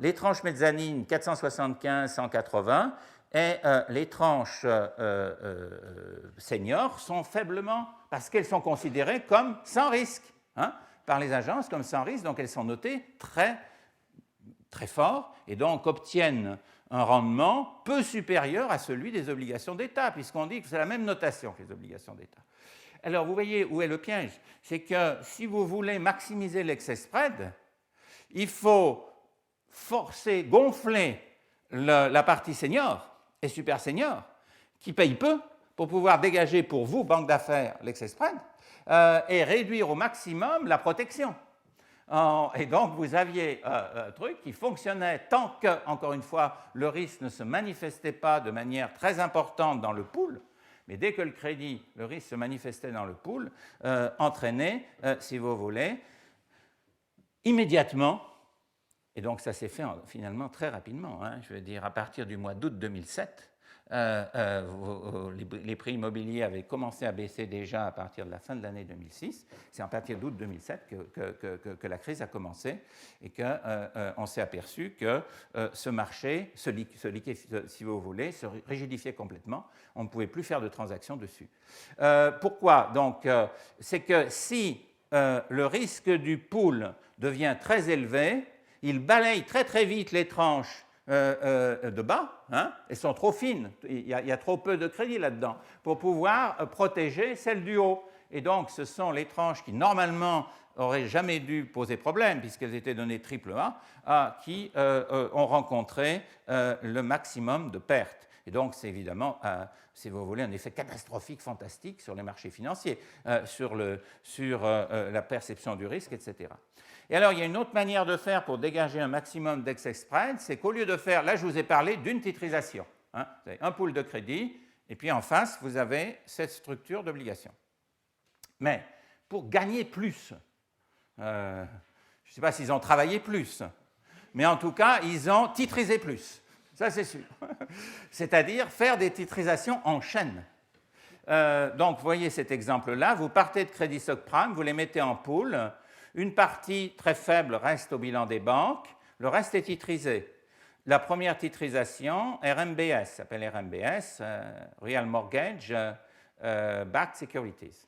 Les tranches mezzanines, 475, 180, et les tranches seniors sont faiblement, parce qu'elles sont considérées comme sans risque, par les agences comme sans risque, donc elles sont notées très, très fort, et donc obtiennent un rendement peu supérieur à celui des obligations d'État, puisqu'on dit que c'est la même notation que les obligations d'État. Alors, vous voyez où est le piège? C'est que si vous voulez maximiser l'excess spread, il faut gonfler la partie senior et super senior, qui payent peu, pour pouvoir dégager pour vous, banque d'affaires, l'excess spread, et réduire au maximum la protection. Et donc, vous aviez un truc qui fonctionnait tant que, encore une fois, le risque ne se manifestait pas de manière très importante dans le pool, mais dès que le risque se manifestait dans le pool, entraînait, si vous voulez, immédiatement, et donc ça s'est fait finalement très rapidement, je veux dire à partir du mois d'août 2007, les prix immobiliers avaient commencé à baisser déjà à partir de la fin de l'année 2006. C'est à partir d'août 2007 que la crise a commencé et qu'on s'est aperçu que ce marché, si vous voulez, se rigidifiait complètement. On ne pouvait plus faire de transactions dessus. Pourquoi? Donc, c'est que si le risque du pool devient très élevé, il balaye très très vite les tranches de bas, elles sont trop fines, il y a trop peu de crédit là-dedans, pour pouvoir protéger celles du haut. Et donc, ce sont les tranches qui, normalement, n'auraient jamais dû poser problème, puisqu'elles étaient données AAA, qui ont rencontré le maximum de pertes. Et donc, c'est évidemment, si vous voulez, un effet catastrophique, fantastique sur les marchés financiers, sur la perception du risque, etc. Et alors, il y a une autre manière de faire pour dégager un maximum d'excess spread, c'est qu'au lieu de faire, là je vous ai parlé d'une titrisation. Vous avez un pool de crédit, et puis en face, vous avez cette structure d'obligation. Mais pour gagner plus, je ne sais pas s'ils ont travaillé plus, mais en tout cas, ils ont titrisé plus. Ça, c'est sûr. C'est-à-dire faire des titrisations en chaîne. Donc, vous voyez cet exemple-là, vous partez de crédit subprime, vous les mettez en pool. Une partie très faible reste au bilan des banques, le reste est titrisé. La première titrisation, RMBS, s'appelle RMBS, Real Mortgage Backed Securities.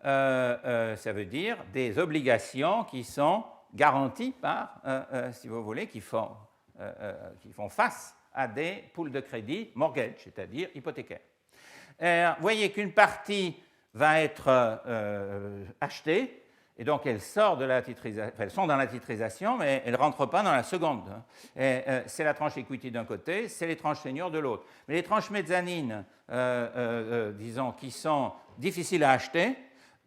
Ça veut dire des obligations qui sont garanties par, si vous voulez, qui font face à des pools de crédit mortgage, c'est-à-dire hypothécaires. Vous voyez qu'une partie va être achetée, et donc elles sont dans la titrisation, mais elles ne rentrent pas dans la seconde. C'est la tranche equity d'un côté, c'est les tranches seniors de l'autre. Mais les tranches mezzanines, disons, qui sont difficiles à acheter,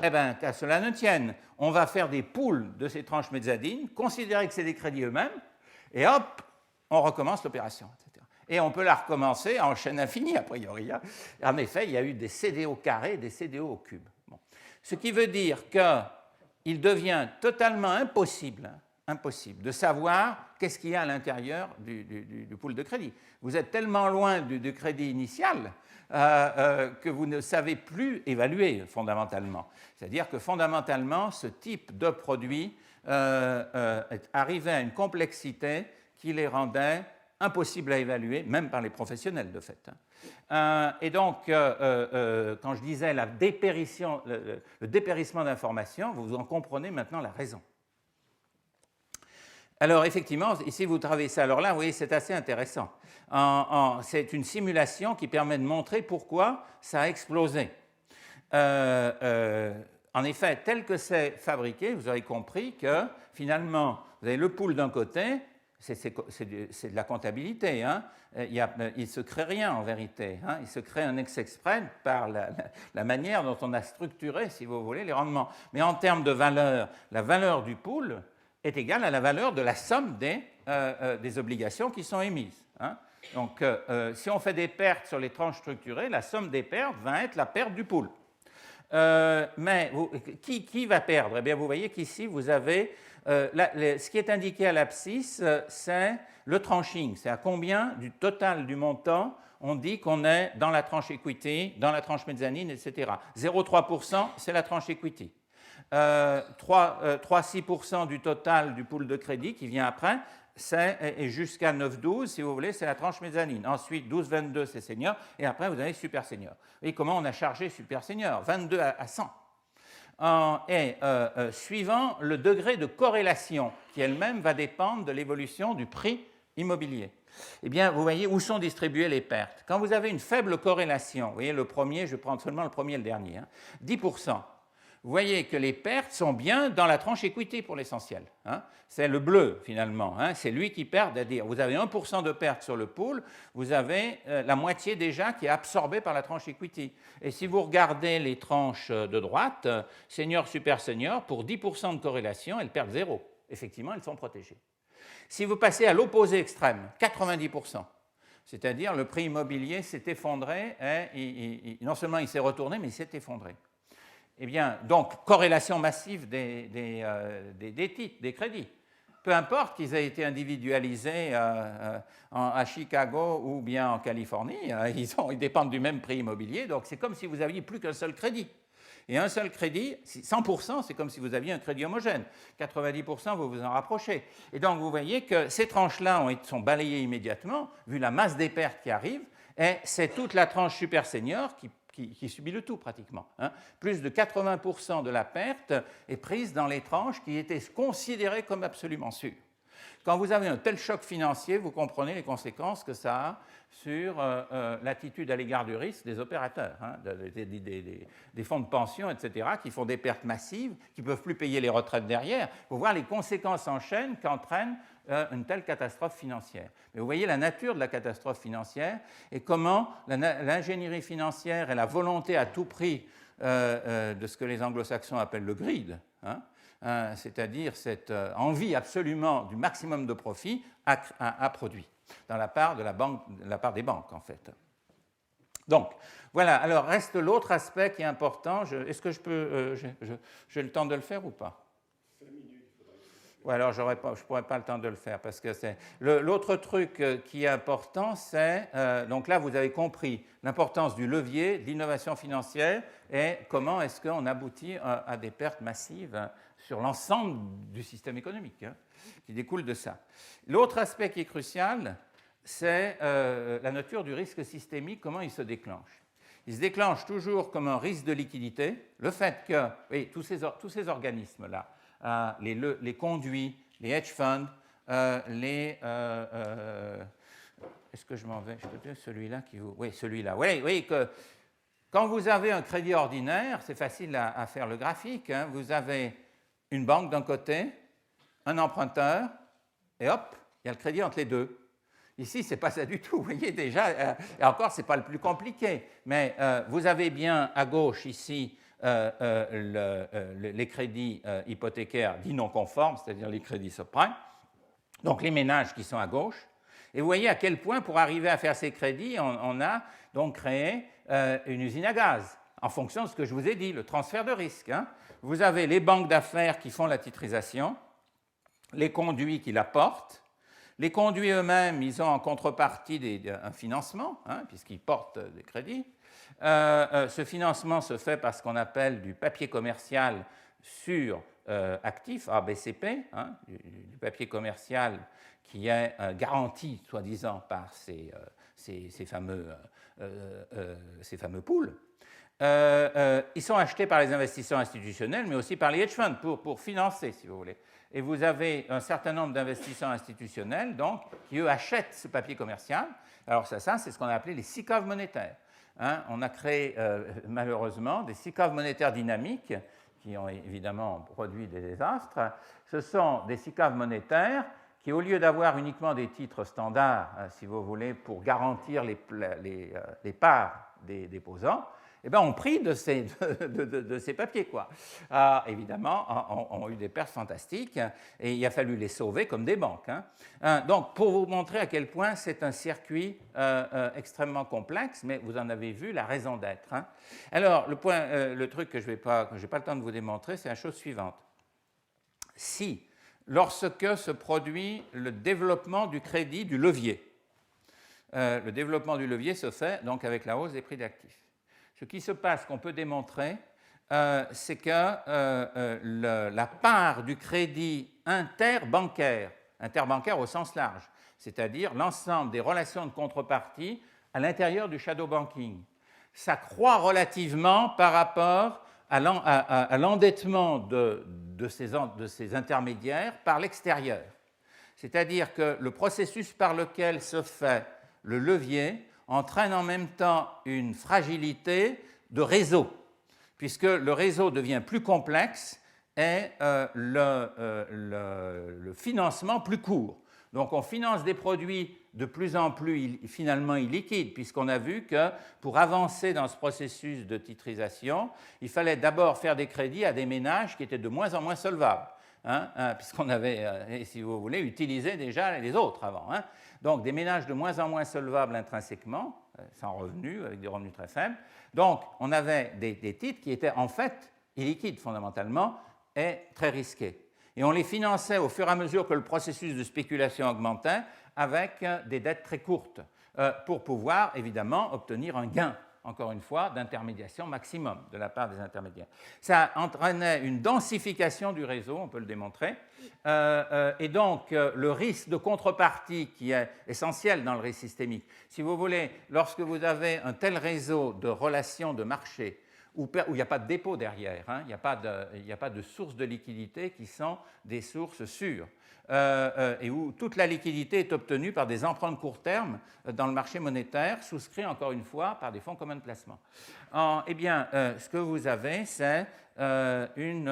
eh bien, qu'à cela ne tienne, on va faire des pools de ces tranches mezzanines, considérer que c'est des crédits eux-mêmes, et hop, on recommence l'opération, etc. Et on peut la recommencer en chaîne infinie, a priori. En effet, il y a eu des CDO au carré et des CDO au cube. Bon. Ce qui veut dire qu'il devient totalement impossible de savoir qu'est-ce qu'il y a à l'intérieur du pool de crédit. Vous êtes tellement loin du crédit initial que vous ne savez plus évaluer fondamentalement. C'est-à-dire que fondamentalement, ce type de produit arrivait à une complexité qui les rendait impossibles à évaluer, même par les professionnels de fait. Et donc, quand je disais le dépérissement d'informations, vous en comprenez maintenant la raison. Alors, effectivement, ici, vous traversez. Alors là, vous voyez, c'est assez intéressant. C'est une simulation qui permet de montrer pourquoi ça a explosé. En effet, tel que c'est fabriqué, vous avez compris que, finalement, vous avez le pool d'un côté, c'est de la comptabilité. Hein. Il ne se crée rien, en vérité. Hein. Il se crée un ex-exprès par la manière dont on a structuré, si vous voulez, les rendements. Mais en termes de valeur, la valeur du pool est égale à la valeur de la somme des obligations qui sont émises. Hein. Donc, si on fait des pertes sur les tranches structurées, la somme des pertes va être la perte du pool. Mais qui va perdre? Eh bien, vous voyez qu'ici, vous avez ce qui est indiqué à l'abscisse, c'est le tranching. C'est à combien du total du montant on dit qu'on est dans la tranche equity, dans la tranche mezzanine, etc. 0,3%, c'est la tranche equity. 3,6% du total du pool de crédit qui vient après, et jusqu'à 9,12, si vous voulez, c'est la tranche mezzanine. Ensuite, 12,22, c'est senior, et après, vous avez super senior. Et comment on a chargé super senior? 22 à 100. Suivant le degré de corrélation, qui elle-même va dépendre de l'évolution du prix immobilier. Eh bien, vous voyez où sont distribuées les pertes. Quand vous avez une faible corrélation, vous voyez le premier, je prends seulement le premier et le dernier, 10%. Vous voyez que les pertes sont bien dans la tranche equity pour l'essentiel. Hein. C'est le bleu, finalement. Hein. C'est lui qui perd, c'est-à-dire vous avez 1% de perte sur le pool, vous avez la moitié déjà qui est absorbée par la tranche equity. Et si vous regardez les tranches de droite, senior, super senior, pour 10% de corrélation, elles perdent 0. Effectivement, elles sont protégées. Si vous passez à l'opposé extrême, 90%, c'est-à-dire le prix immobilier s'est effondré, et non seulement il s'est retourné, mais il s'est effondré. Eh bien, donc, corrélation massive des titres, des crédits. Peu importe qu'ils aient été individualisés à Chicago ou bien en Californie, ils dépendent du même prix immobilier, donc c'est comme si vous aviez plus qu'un seul crédit. Et un seul crédit, 100%, c'est comme si vous aviez un crédit homogène. 90%, vous vous en rapprochez. Et donc, vous voyez que ces tranches-là sont balayées immédiatement, vu la masse des pertes qui arrivent, et c'est toute la tranche super senior qui subit le tout pratiquement. Hein. Plus de 80% de la perte est prise dans les tranches qui étaient considérées comme absolument sûres. Quand vous avez un tel choc financier, vous comprenez les conséquences que ça a sur l'attitude à l'égard du risque des opérateurs, hein, des fonds de pension, etc., qui font des pertes massives, qui ne peuvent plus payer les retraites derrière. Il faut voir les conséquences en chaîne qu'entraîne une telle catastrophe financière. Mais vous voyez la nature de la catastrophe financière et comment l'ingénierie financière et la volonté à tout prix de ce que les anglo-saxons appellent le greed, hein, c'est-à-dire cette envie absolument du maximum de profit, a produit dans la part des banques, en fait. Donc, voilà. Alors, reste l'autre aspect qui est important. Est-ce que j'ai le temps de le faire ou pas? Ou alors, je ne pourrais pas le temps de le faire, parce que c'est... L'autre truc qui est important, c'est... donc là, vous avez compris l'importance du levier, de l'innovation financière, et comment est-ce qu'on aboutit à des pertes massives sur l'ensemble du système économique, hein, qui découle de ça. L'autre aspect qui est crucial, c'est la nature du risque systémique, comment il se déclenche. Il se déclenche toujours comme un risque de liquidité. Le fait que oui, tous ces organismes-là, les conduits, les hedge funds, est-ce que je m'en vais? Je peux dire celui-là qui vous... Oui, celui-là. Oui, que quand vous avez un crédit ordinaire, c'est facile à faire le graphique. Hein. Vous avez une banque d'un côté, un emprunteur, et hop, il y a le crédit entre les deux. Ici, ce n'est pas ça du tout. Vous voyez déjà, et encore, ce n'est pas le plus compliqué. Mais vous avez bien à gauche ici les crédits hypothécaires dits non conformes, c'est-à-dire les crédits subprimes. Donc les ménages qui sont à gauche. Et vous voyez à quel point, pour arriver à faire ces crédits, on a donc créé une usine à gaz, en fonction de ce que je vous ai dit, le transfert de risque. Hein. Vous avez les banques d'affaires qui font la titrisation, les conduits qui la portent. Les conduits eux-mêmes, ils ont en contrepartie un financement, hein, puisqu'ils portent des crédits. Ce financement se fait par ce qu'on appelle du papier commercial sur actif, ABCP, hein, du papier commercial qui est garanti, soi-disant, par ces fameux pools. Ils sont achetés par les investisseurs institutionnels, mais aussi par les hedge funds pour financer, si vous voulez. Et vous avez un certain nombre d'investisseurs institutionnels, donc, qui, eux, achètent ce papier commercial. Alors ça c'est ce qu'on a appelé les SICAV monétaires. Hein. On a créé, malheureusement, des SICAV monétaires dynamiques qui ont évidemment produit des désastres. Ce sont des SICAV monétaires qui, au lieu d'avoir uniquement des titres standards, si vous voulez, pour garantir les parts des déposants, eh bien, ont pris de ces papiers, quoi. Évidemment, ont eu des pertes fantastiques et il a fallu les sauver comme des banques. Hein. Donc, pour vous montrer à quel point c'est un circuit extrêmement complexe, mais vous en avez vu la raison d'être. Hein. Alors, le truc que je n'ai pas le temps de vous démontrer, c'est la chose suivante. Si, lorsque se produit le développement du crédit du levier, le développement du levier se fait donc avec la hausse des prix d'actifs. Ce qui se passe, qu'on peut démontrer, c'est que la part du crédit interbancaire au sens large, c'est-à-dire l'ensemble des relations de contrepartie à l'intérieur du shadow banking, ça croît relativement par rapport à l'endettement de ces intermédiaires par l'extérieur. C'est-à-dire que le processus par lequel se fait le levier entraîne en même temps une fragilité de réseau, puisque le réseau devient plus complexe et le financement plus court. Donc on finance des produits de plus en plus finalement illiquides, puisqu'on a vu que pour avancer dans ce processus de titrisation, il fallait d'abord faire des crédits à des ménages qui étaient de moins en moins solvables, puisqu'on avait, si vous voulez, utilisé déjà les autres avant. Donc des ménages de moins en moins solvables intrinsèquement, sans revenus, avec des revenus très faibles. Donc on avait des titres qui étaient en fait illiquides fondamentalement et très risqués. Et on les finançait au fur et à mesure que le processus de spéculation augmentait avec des dettes très courtes pour pouvoir évidemment obtenir un gain, encore une fois, d'intermédiation maximum de la part des intermédiaires. Ça entraînait une densification du réseau, on peut le démontrer, et donc le risque de contrepartie qui est essentiel dans le risque systémique. Si vous voulez, lorsque vous avez un tel réseau de relations de marché où il n'y a pas de dépôt derrière, il n'y a pas de sources de liquidité qui sont des sources sûres, et où toute la liquidité est obtenue par des emprunts de court terme dans le marché monétaire, souscrits encore une fois par des fonds communs de placement. Eh bien, ce que vous avez, c'est une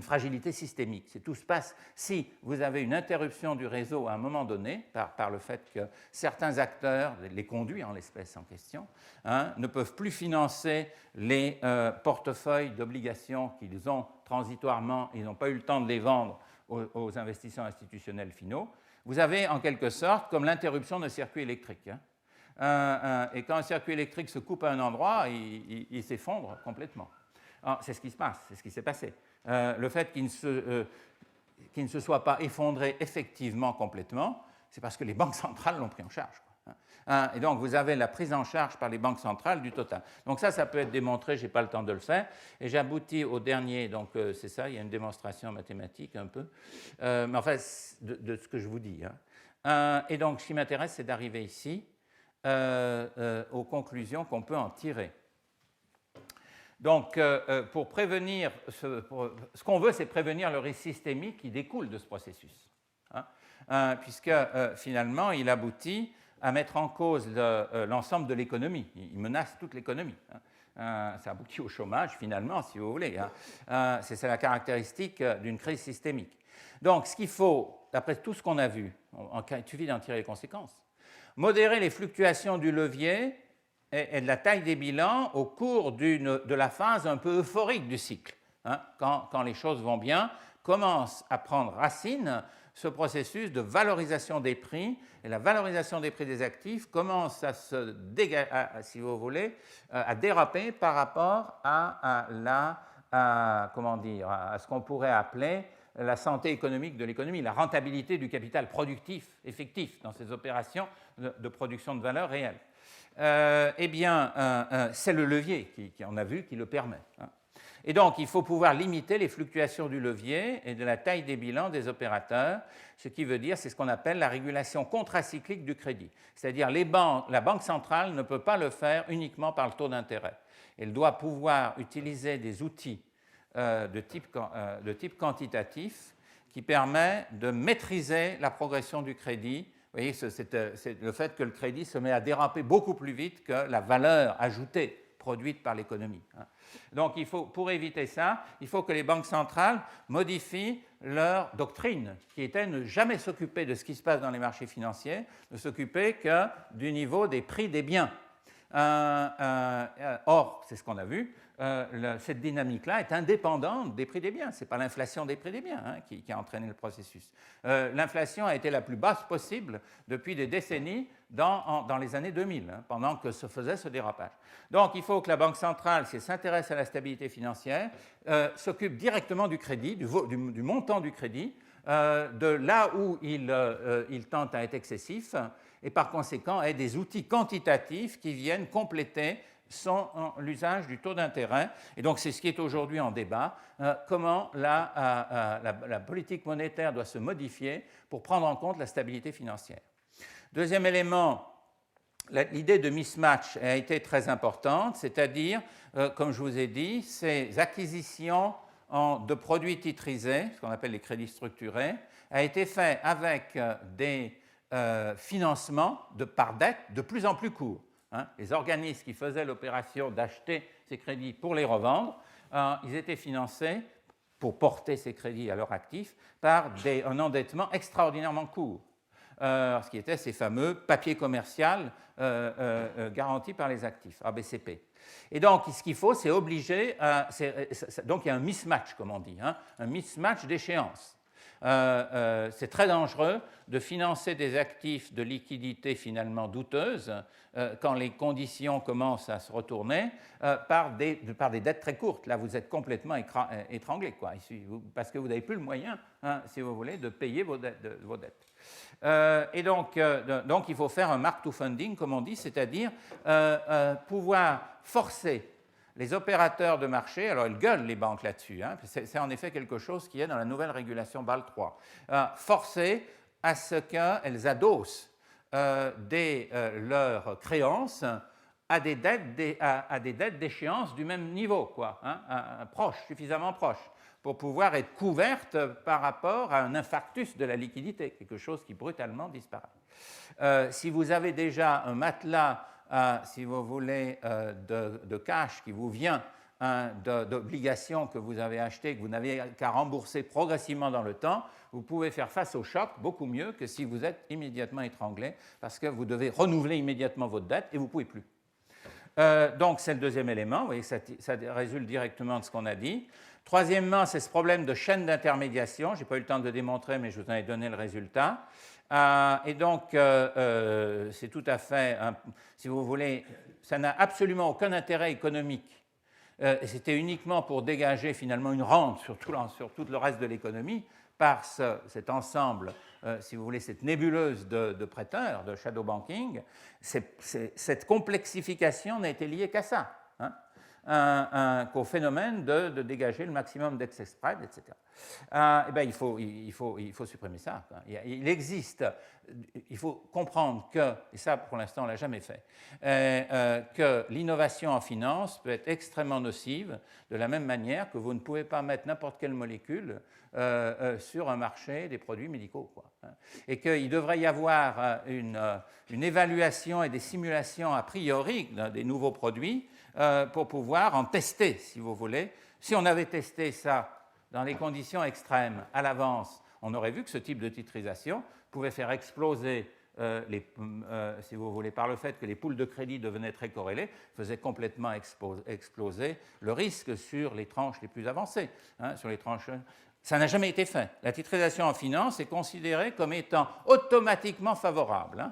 fragilité systémique. Tout se passe si vous avez une interruption du réseau à un moment donné, par le fait que certains acteurs, les conduits en l'espèce en question, ne peuvent plus financer les portefeuilles d'obligations qu'ils ont transitoirement, ils n'ont pas eu le temps de les vendre aux investisseurs institutionnels finaux. Vous avez en quelque sorte comme l'interruption d'un circuit électrique. Et quand un circuit électrique se coupe à un endroit, il s'effondre complètement. C'est ce qui se passe, c'est ce qui s'est passé. Le fait qu'il ne se soit pas effondré effectivement complètement, c'est parce que les banques centrales l'ont pris en charge. Et donc, vous avez la prise en charge par les banques centrales du total. Donc ça peut être démontré, je n'ai pas le temps de le faire. Et j'aboutis au dernier, donc c'est ça, il y a une démonstration mathématique un peu, mais enfin, de ce que je vous dis. Et donc, ce qui m'intéresse, c'est d'arriver ici aux conclusions qu'on peut en tirer. Donc, pour prévenir, ce qu'on veut, c'est prévenir le risque systémique qui découle de ce processus. puisque finalement, il aboutit à mettre en cause l'ensemble de l'économie. Il menace toute l'économie. Ça aboutit au chômage, finalement, si vous voulez. C'est la caractéristique d'une crise systémique. Donc, ce qu'il faut, d'après tout ce qu'on a vu, il suffit d'en tirer les conséquences, modérer les fluctuations du levier et de la taille des bilans au cours de la phase un peu euphorique du cycle. Quand les choses vont bien, commence à prendre racine ce processus de valorisation des prix, et la valorisation des prix des actifs commence à se si vous voulez, à déraper par rapport à ce qu'on pourrait appeler la santé économique de l'économie, la rentabilité du capital productif effectif dans ces opérations de production de valeur réelle. Eh bien, c'est le levier on a vu, qui le permet. Et donc, il faut pouvoir limiter les fluctuations du levier et de la taille des bilans des opérateurs, ce qui veut dire, c'est ce qu'on appelle la régulation contracyclique du crédit. C'est-à-dire, la Banque centrale ne peut pas le faire uniquement par le taux d'intérêt. Elle doit pouvoir utiliser des outils de type quantitatif qui permet de maîtriser la progression du crédit. Vous voyez, c'est le fait que le crédit se met à déraper beaucoup plus vite que la valeur ajoutée produite par l'économie. Donc, pour éviter ça, il faut que les banques centrales modifient leur doctrine, qui était ne jamais s'occuper de ce qui se passe dans les marchés financiers, ne s'occuper que du niveau des prix des biens. Or, c'est ce qu'on a vu, cette dynamique-là est indépendante des prix des biens. Ce n'est pas l'inflation des prix des biens qui a entraîné le processus. L'inflation a été la plus basse possible depuis des décennies dans les années 2000, pendant que se faisait ce dérapage. Donc, il faut que la Banque centrale, si elle s'intéresse à la stabilité financière, s'occupe directement du crédit, du montant du crédit, de là où il tente à être excessif, et par conséquent ait des outils quantitatifs qui viennent compléter l'usage du taux d'intérêt. Et donc, c'est ce qui est aujourd'hui en débat, comment la politique monétaire doit se modifier pour prendre en compte la stabilité financière. Deuxième élément, l'idée de mismatch a été très importante, c'est-à-dire, comme je vous ai dit, ces acquisitions de produits titrisés, ce qu'on appelle les crédits structurés, a été fait avec des financements par dette de plus en plus courts. Les organismes qui faisaient l'opération d'acheter ces crédits pour les revendre, ils étaient financés pour porter ces crédits à leur actif par un endettement extraordinairement court, ce qui était ces fameux papiers commerciaux garantis par les actifs, ABCP. Et donc, ce qu'il faut, c'est obliger, donc il y a un mismatch, comme on dit, un mismatch d'échéance. C'est très dangereux de financer des actifs de liquidité finalement douteuses quand les conditions commencent à se retourner par des dettes très courtes. Là, vous êtes complètement étranglé, quoi, parce que vous n'avez plus le moyen, si vous voulez, de payer vos dettes. Et donc, il faut faire un mark-to-funding, comme on dit, c'est-à-dire pouvoir forcer les opérateurs de marché, alors ils gueulent les banques là-dessus, c'est en effet quelque chose qui est dans la nouvelle régulation Bâle III, forcer à ce qu'elles adossent leurs créances à des dettes d'échéance du même niveau, quoi, suffisamment proches, pour pouvoir être couvertes par rapport à un infarctus de la liquidité, quelque chose qui brutalement disparaît. Si vous avez déjà un matelas, si vous voulez, de cash qui vous vient d'obligations que vous avez achetées, que vous n'avez qu'à rembourser progressivement dans le temps, vous pouvez faire face au choc beaucoup mieux que si vous êtes immédiatement étranglé, parce que vous devez renouveler immédiatement votre dette et vous ne pouvez plus. Donc, c'est le deuxième élément. Vous voyez, ça résulte directement de ce qu'on a dit. Troisièmement, c'est ce problème de chaîne d'intermédiation. Je n'ai pas eu le temps de le démontrer, mais je vous en ai donné le résultat. Et donc, c'est tout à fait, si vous voulez, ça n'a absolument aucun intérêt économique. Et c'était uniquement pour dégager finalement une rente sur tout le reste de l'économie par cet ensemble, si vous voulez, cette nébuleuse de prêteurs, de shadow banking. Cette complexification n'a été liée qu'à ça, qu'au phénomène de dégager le maximum d'excess spread, etc. eh ben, il faut supprimer ça. Il existe, il faut comprendre que, et ça pour l'instant on ne l'a jamais fait, que l'innovation en finance peut être extrêmement nocive de la même manière que vous ne pouvez pas mettre n'importe quelle molécule sur un marché des produits médicaux, quoi. Et qu'il devrait y avoir une évaluation et des simulations a priori des nouveaux produits pour pouvoir en tester, si vous voulez. Si on avait testé ça dans les conditions extrêmes à l'avance, on aurait vu que ce type de titrisation pouvait faire exploser, si vous voulez, par le fait que les poules de crédit devenaient très corrélées, faisait complètement exploser le risque sur les tranches les plus avancées, sur les tranches. Ça n'a jamais été fait. La titrisation en finance est considérée comme étant automatiquement favorable.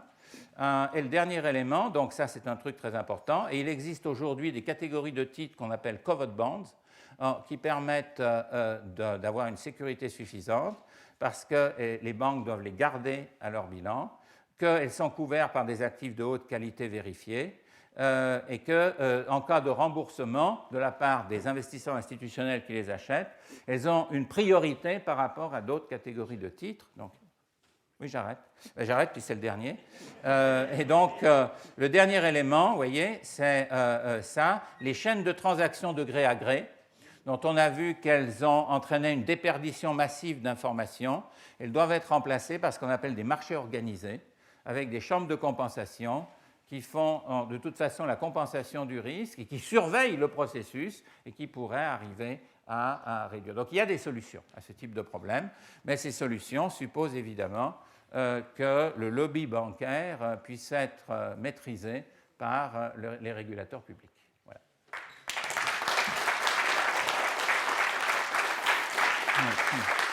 Et le dernier élément, donc ça c'est un truc très important, et il existe aujourd'hui des catégories de titres qu'on appelle covered bonds, qui permettent d'avoir une sécurité suffisante parce que les banques doivent les garder à leur bilan, qu'elles sont couvertes par des actifs de haute qualité vérifiés et qu'en cas de remboursement de la part des investisseurs institutionnels qui les achètent, elles ont une priorité par rapport à d'autres catégories de titres. Donc, oui, j'arrête. J'arrête, puis c'est le dernier. Et donc, le dernier élément, vous voyez, c'est ça, les chaînes de transactions de gré à gré, dont on a vu qu'elles ont entraîné une déperdition massive d'informations. Elles doivent être remplacées par ce qu'on appelle des marchés organisés, avec des chambres de compensation qui font de toute façon la compensation du risque et qui surveillent le processus et qui pourraient arriver à réduire. Donc il y a des solutions à ce type de problème, mais ces solutions supposent évidemment que le lobby bancaire puisse être maîtrisé par les régulateurs publics. Voilà. Merci.